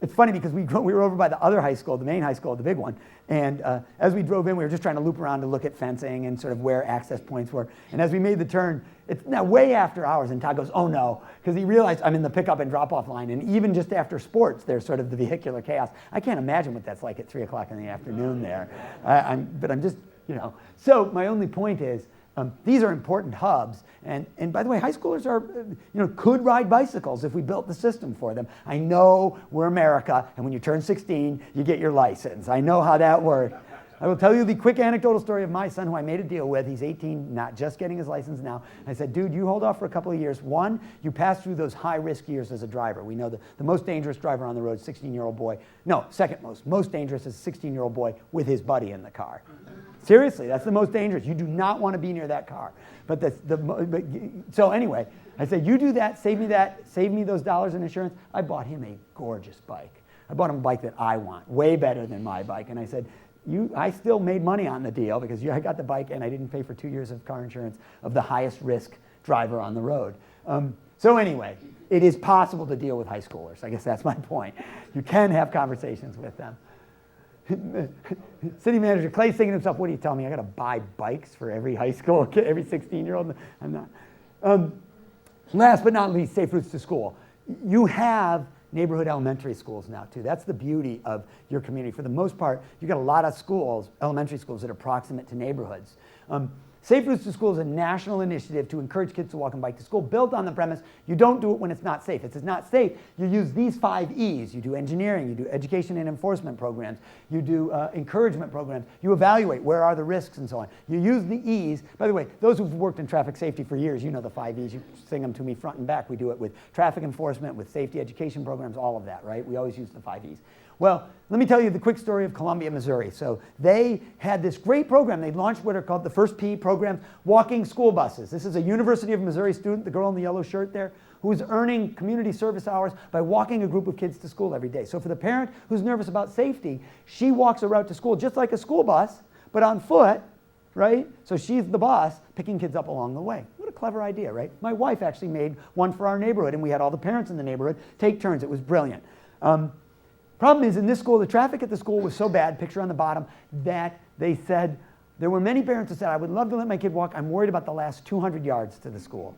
It's funny because we were over by the other high school, the main high school, the big one, and as we drove in, we were just trying to loop around to look at fencing and sort of where access points were. And as we made the turn, it's now way after hours, and Todd goes, oh no, because he realized I'm in the pickup and drop-off line, and even just after sports, there's sort of the vehicular chaos. I can't imagine what that's like at 3 o'clock in the afternoon there. But I'm just, So my only point is, these are important hubs, and by the way, high schoolers could ride bicycles if we built the system for them. I know we're America, and when you turn 16, you get your license. I know how that works. I will tell you the quick anecdotal story of my son, who I made a deal with. He's 18, not just getting his license now. I said, dude, you hold off for a couple of years. One, you pass through those high-risk years as a driver. We know the most dangerous driver on the road, 16-year-old boy. No, second most dangerous is a 16-year-old boy with his buddy in the car. Seriously, that's the most dangerous. You do not want to be near that car. So anyway, I said, you do that, save me those dollars in insurance. I bought him a gorgeous bike. I bought him a bike that I want, way better than my bike. And I said, I still made money on the deal because I got the bike and I didn't pay for 2 years of car insurance of the highest risk driver on the road. So anyway, it is possible to deal with high schoolers. I guess that's my point. You can have conversations with them. City manager Clay's thinking to himself, what do you tell me? I got to buy bikes for every high school, every 16-year-old? I'm not. Last but not least, safe routes to school. You have neighborhood elementary schools now, too. That's the beauty of your community. For the most part, you've got a lot of schools, elementary schools, that are proximate to neighborhoods. Safe Routes to School is a national initiative to encourage kids to walk and bike to school, built on the premise you don't do it when it's not safe. If it's not safe, you use these 5 E's. You do engineering, you do education and enforcement programs, you do encouragement programs, you evaluate where are the risks and so on. You use the E's. By the way, those who've worked in traffic safety for years, you know the 5 E's. You sing them to me front and back. We do it with traffic enforcement, with safety education programs, all of that, right? We always use the 5 E's. Well, let me tell you the quick story of Columbia, Missouri. So they had this great program. They launched what are called the First P program, walking school buses. This is a University of Missouri student, the girl in the yellow shirt there, who's earning community service hours by walking a group of kids to school every day. So for the parent who's nervous about safety, she walks a route to school just like a school bus, but on foot, right? So she's the boss picking kids up along the way. What a clever idea, right? My wife actually made one for our neighborhood, and we had all the parents in the neighborhood take turns. It was brilliant. Problem is, in this school, the traffic at the school was so bad, picture on the bottom, that they said, there were many parents who said, I would love to let my kid walk. I'm worried about the last 200 yards to the school.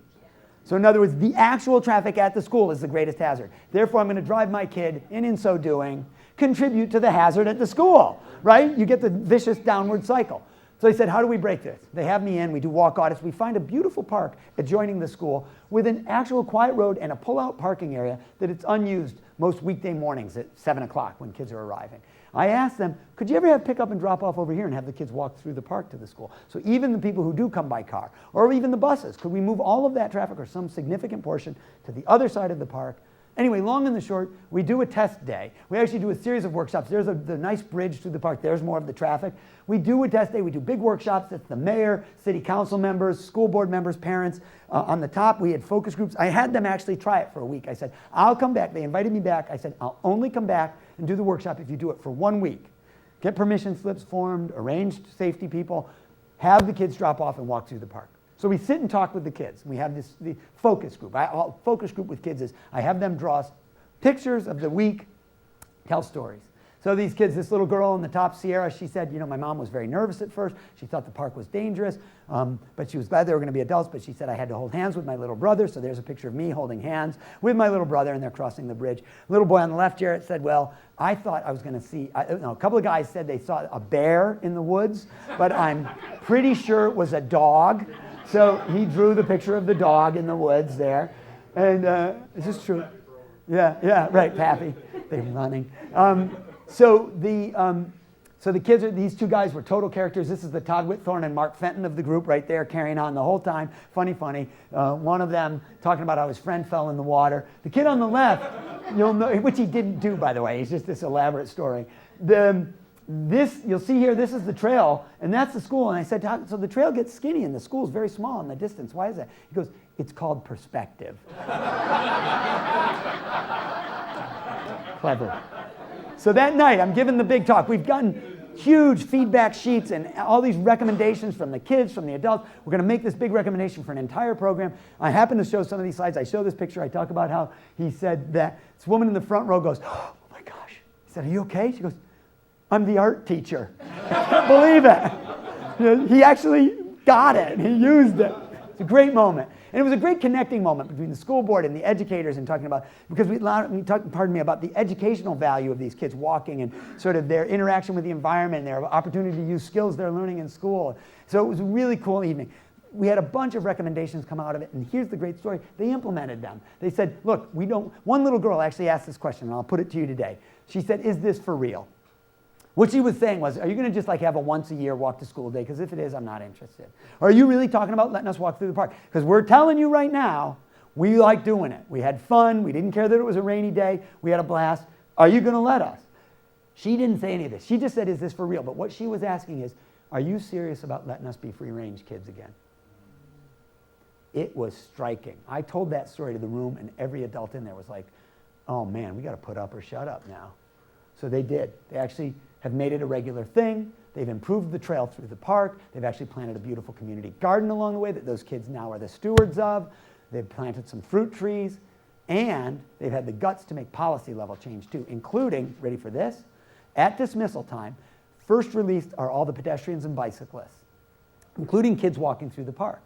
So in other words, the actual traffic at the school is the greatest hazard. Therefore, I'm going to drive my kid, and in so doing, contribute to the hazard at the school, right? You get the vicious downward cycle. So I said, how do we break this? They have me in, we do walk audits. We find a beautiful park adjoining the school with an actual quiet road and a pull-out parking area that it's unused most weekday mornings at 7 o'clock when kids are arriving. I asked them, could you ever have pick up and drop off over here and have the kids walk through the park to the school? So even the people who do come by car, or even the buses, could we move all of that traffic or some significant portion to the other side of the park? Anyway, long and the short, we do a test day. We actually do a series of workshops. There's the nice bridge through the park. There's more of the traffic. We do a test day. We do big workshops. It's the mayor, city council members, school board members, parents. On the top, we had focus groups. I had them actually try it for a week. I said, I'll come back. They invited me back. I said, I'll only come back and do the workshop if you do it for 1 week. Get permission slips formed, arrange safety people, have the kids drop off and walk through the park. So we sit and talk with the kids. We have the focus group. Focus group with kids is I have them draw pictures of the week, tell stories. So these kids, this little girl in the top, Sierra, she said, my mom was very nervous at first. She thought the park was dangerous, but she was glad they were going to be adults. But she said I had to hold hands with my little brother. So there's a picture of me holding hands with my little brother, and they're crossing the bridge. Little boy on the left, Jarrett, said, well, I thought I was going to see, a couple of guys said they saw a bear in the woods, but I'm pretty sure it was a dog. So he drew the picture of the dog in the woods there. And is this true? Yeah, right, Pappy. They're running. So the kids, these two guys were total characters. This is the Todd Whitthorne and Mark Fenton of the group right there, carrying on the whole time. Funny. One of them talking about how his friend fell in the water. The kid on the left, you'll know, which he didn't do, by the way. It's just this elaborate story. This, you'll see here, this is the trail, and that's the school. And I said, so the trail gets skinny and the school's very small in the distance. Why is that? He goes, it's called perspective. Clever. So that night, I'm giving the big talk. We've gotten huge feedback sheets and all these recommendations from the kids, from the adults. We're going to make this big recommendation for an entire program. I happen to show some of these slides. I show this picture. I talk about how he said that this woman in the front row goes, oh my gosh. He said, are you okay? She goes, I'm the art teacher. I can't believe it. He actually got it. He used it. It's a great moment. And it was a great connecting moment between the school board and the educators and talking about, because we talked about the educational value of these kids walking and sort of their interaction with the environment and their opportunity to use skills they're learning in school. So it was a really cool evening. We had a bunch of recommendations come out of it, and here's the great story. They implemented them. They said, look, one little girl actually asked this question, and I'll put it to you today. She said, is this for real? What she was saying was, are you going to just like have a once a year walk to school day? Because if it is, I'm not interested. Or are you really talking about letting us walk through the park? Because we're telling you right now, we like doing it. We had fun. We didn't care that it was a rainy day. We had a blast. Are you going to let us? She didn't say any of this. She just said, is this for real? But what she was asking is, are you serious about letting us be free-range kids again? It was striking. I told that story to the room, and every adult in there was like, oh man, we got to put up or shut up now. So they did. They actually have made it a regular thing. They've improved the trail through the park. They've actually planted a beautiful community garden along the way that those kids now are the stewards of. They've planted some fruit trees. And they've had the guts to make policy level change too, including, ready for this, at dismissal time, first released are all the pedestrians and bicyclists, including kids walking through the park.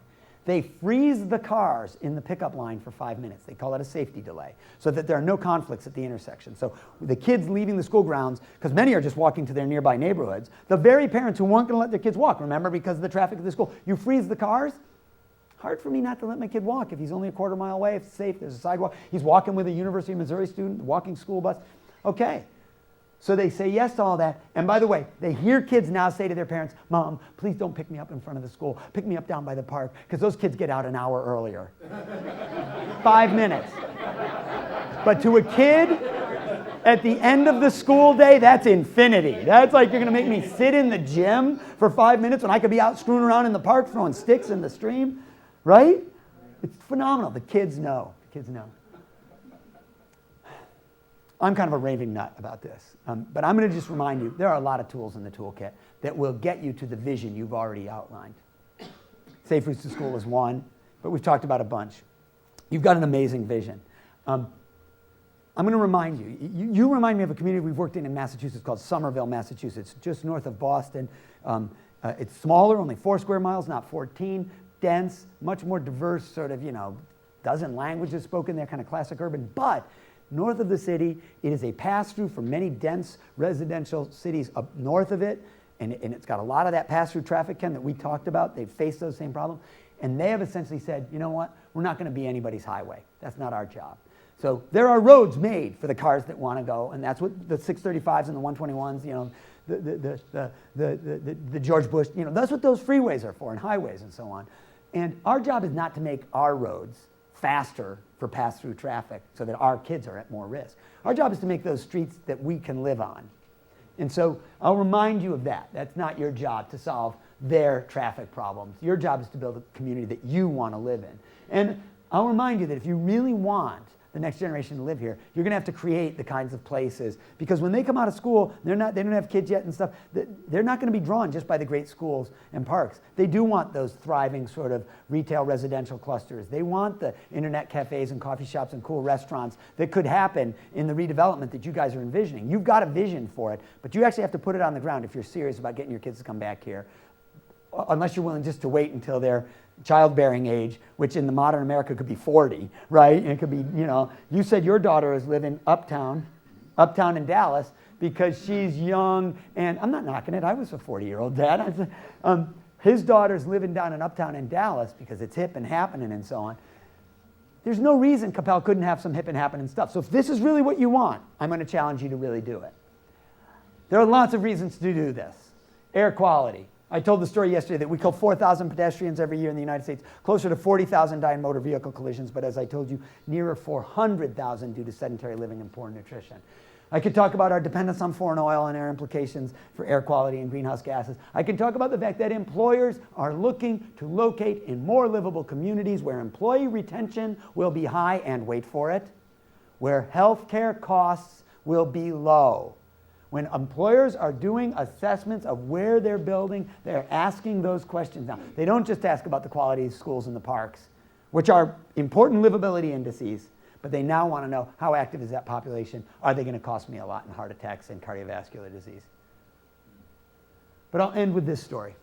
They freeze the cars in the pickup line for 5 minutes. They call it a safety delay, so that there are no conflicts at the intersection. So the kids leaving the school grounds, because many are just walking to their nearby neighborhoods, the very parents who weren't going to let their kids walk, remember, because of the traffic at the school, you freeze the cars. Hard for me not to let my kid walk if he's only a quarter mile away, if it's safe, there's a sidewalk. He's walking with a University of Missouri student, walking school bus. Okay. So they say yes to all that. And by the way, they hear kids now say to their parents, Mom, please don't pick me up in front of the school. Pick me up down by the park, because those kids get out an hour earlier. 5 minutes. But to a kid, at the end of the school day, that's infinity. That's like you're going to make me sit in the gym for 5 minutes when I could be out screwing around in the park throwing sticks in the stream, right? It's phenomenal. The kids know. The kids know. I'm kind of a raving nut about this, but I'm going to just remind you, there are a lot of tools in the toolkit that will get you to the vision you've already outlined. Safe Routes to School is one, but we've talked about a bunch. You've got an amazing vision. I'm going to remind you, you remind me of a community we've worked in Massachusetts called Somerville, Massachusetts, just north of Boston. It's smaller, only 4 square miles, not 14, dense, much more diverse, sort of, dozen languages spoken there, kind of classic urban, but north of the city, it is a pass-through for many dense residential cities up north of it, And it's got a lot of that pass-through traffic, Ken, that we talked about. They've faced those same problems. And they have essentially said, you know what? We're not going to be anybody's highway. That's not our job. So there are roads made for the cars that want to go, and that's what the 635s and the 121s, you know, the George Bush, you know, that's what those freeways are for, and highways and so on. And our job is not to make our roads faster for pass-through traffic so that our kids are at more risk. Our job is to make those streets that we can live on. And so I'll remind you of that. That's not your job to solve their traffic problems. Your job is to build a community that you want to live in. And I'll remind you that if you really want the next generation to live here, you're going to have to create the kinds of places, because when they come out of school, they don't have kids yet and stuff, they're not going to be drawn just by the great schools and parks. They do want those thriving sort of retail residential clusters. They want the internet cafes and coffee shops and cool restaurants that could happen in the redevelopment that you guys are envisioning. You've got a vision for it, but you actually have to put it on the ground if you're serious about getting your kids to come back here, unless you're willing just to wait until they're childbearing age, which in the modern America could be 40, right? And it could be, you know, you said your daughter is living uptown in Dallas because she's young, and I'm not knocking it. I was a 40-year-old dad. His daughter's living down in uptown in Dallas because it's hip and happening and so on. There's no reason Coppell couldn't have some hip and happening stuff. So if this is really what you want, I'm going to challenge you to really do it. There are lots of reasons to do this. Air quality. I told the story yesterday that we kill 4,000 pedestrians every year in the United States. Closer to 40,000 die in motor vehicle collisions, but as I told you, nearer 400,000 due to sedentary living and poor nutrition. I could talk about our dependence on foreign oil and their implications for air quality and greenhouse gases. I can talk about the fact that employers are looking to locate in more livable communities where employee retention will be high and, wait for it, where healthcare costs will be low. When employers are doing assessments of where they're building, they're asking those questions now. They don't just ask about the quality of schools and the parks, which are important livability indices, but they now want to know, how active is that population? Are they going to cost me a lot in heart attacks and cardiovascular disease? But I'll end with this story.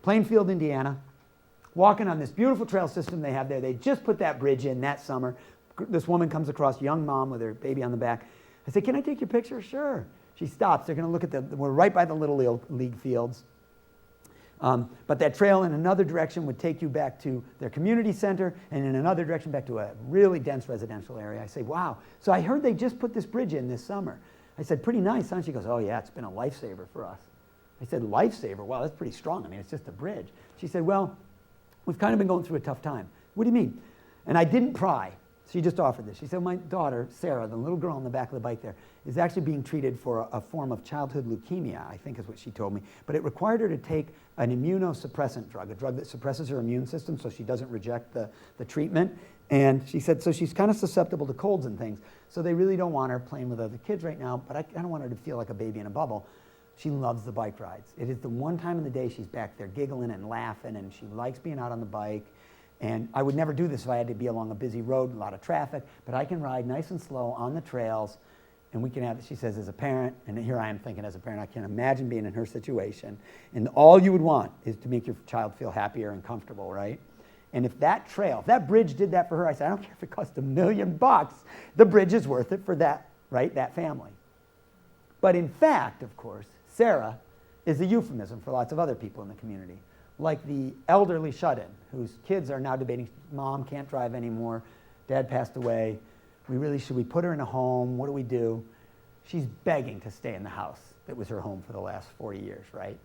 Plainfield, Indiana, walking on this beautiful trail system they have there. They just put that bridge in that summer. This woman comes across, young mom with her baby on the back. I say, can I take your picture? Sure. She stops. They're going to look at we're right by the Little League fields. But that trail in another direction would take you back to their community center, and in another direction back to a really dense residential area. I say, wow. So I heard they just put this bridge in this summer. I said, pretty nice, huh? She goes, oh yeah, it's been a lifesaver for us. I said, lifesaver? Wow, that's pretty strong. I mean, it's just a bridge. She said, well, we've kind of been going through a tough time. What do you mean? And I didn't pry. She just offered this. She said, my daughter, Sarah, the little girl on the back of the bike there, is actually being treated for a form of childhood leukemia, I think is what she told me. But it required her to take an immunosuppressant drug, a drug that suppresses her immune system so she doesn't reject the treatment. And she said, so she's kind of susceptible to colds and things. So they really don't want her playing with other kids right now, but I don't want her to feel like a baby in a bubble. She loves the bike rides. It is the one time in the day she's back there giggling and laughing, and she likes being out on the bike. And I would never do this if I had to be along a busy road, a lot of traffic, but I can ride nice and slow on the trails, and we can have, she says, as a parent, and here I am thinking as a parent, I can't imagine being in her situation, and all you would want is to make your child feel happier and comfortable, right? And if that trail, if that bridge did that for her, I said, I don't care if it cost $1 million, the bridge is worth it for that, right, that family. But in fact, of course, Sarah is a euphemism for lots of other people in the community, like the elderly shut-in, whose kids are now debating, Mom can't drive anymore, Dad passed away, should we put her in a home, what do we do? She's begging to stay in the house that was her home for the last 40 years, right?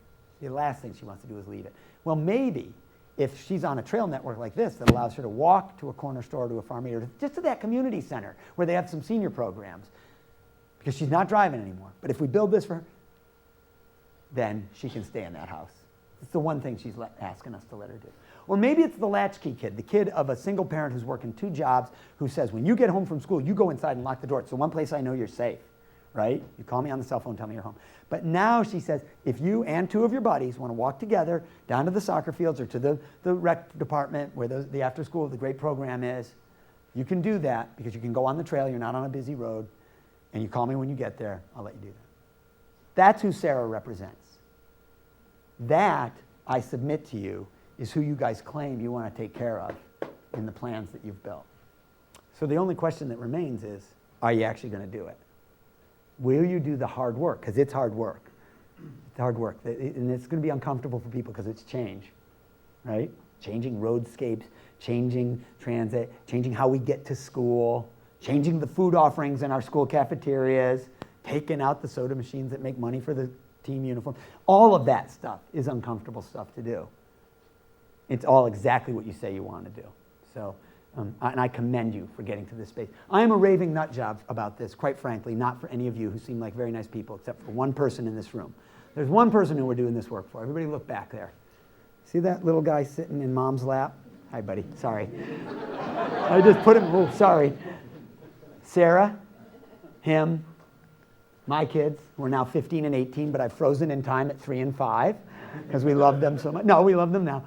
The last thing she wants to do is leave it. Well, maybe if she's on a trail network like this that allows her to walk to a corner store, to a pharmacy, or just to that community center where they have some senior programs, because she's not driving anymore. But if we build this for her, then she can stay in that house. It's the one thing she's asking us to let her do. Or maybe it's the latchkey kid, the kid of a single parent who's working 2 jobs, who says, when you get home from school, you go inside and lock the door. It's the one place I know you're safe, right? You call me on the cell phone, tell me you're home. But now she says, if you and 2 of your buddies want to walk together down to the soccer fields or to the rec department where the after school, the great program is, you can do that because you can go on the trail, you're not on a busy road, and you call me when you get there, I'll let you do that. That's who Sarah represents. That, I submit to you, is who you guys claim you want to take care of in the plans that you've built. So the only question that remains is, are you actually going to do it? Will you do the hard work? Because it's hard work. It's hard work, and it's going to be uncomfortable for people because it's change, right? Changing roadscapes, changing transit, changing how we get to school, changing the food offerings in our school cafeterias, taking out the soda machines that make money for the team uniform. All of that stuff is uncomfortable stuff to do. It's all exactly what you say you want to do. So, and I commend you for getting to this space. I am a raving nut job about this, quite frankly, not for any of you who seem like very nice people, except for one person in this room. There's one person who we're doing this work for. Everybody look back there. See that little guy sitting in mom's lap? Hi, buddy. Sorry. I just put him, oh, sorry. Sarah, him, my kids, who are now 15 and 18, but I've frozen in time at 3 and 5 because we love them so much. No, we love them now.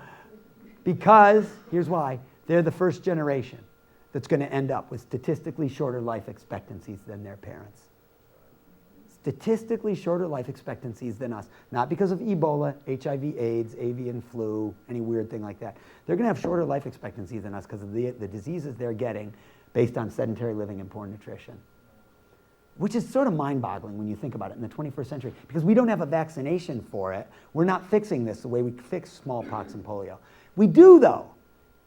Because, here's why, they're the first generation that's going to end up with statistically shorter life expectancies than their parents. Statistically shorter life expectancies than us. Not because of Ebola, HIV, AIDS, avian flu, any weird thing like that. They're going to have shorter life expectancies than us because of the diseases they're getting based on sedentary living and poor nutrition. Which is sort of mind-boggling when you think about it in the 21st century. Because we don't have a vaccination for it. We're not fixing this the way we fix smallpox and polio. We do, though.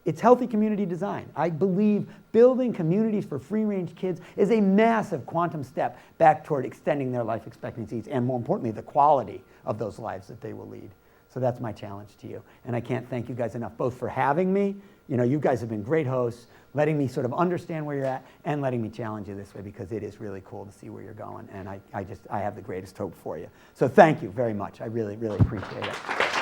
It's healthy community design. I believe building communities for free-range kids is a massive quantum step back toward extending their life expectancies and, more importantly, the quality of those lives that they will lead. So that's my challenge to you. And I can't thank you guys enough, both for having me. You know, you guys have been great hosts, letting me sort of understand where you're at and letting me challenge you this way, because it is really cool to see where you're going. And I have the greatest hope for you. So thank you very much. I really, really appreciate it.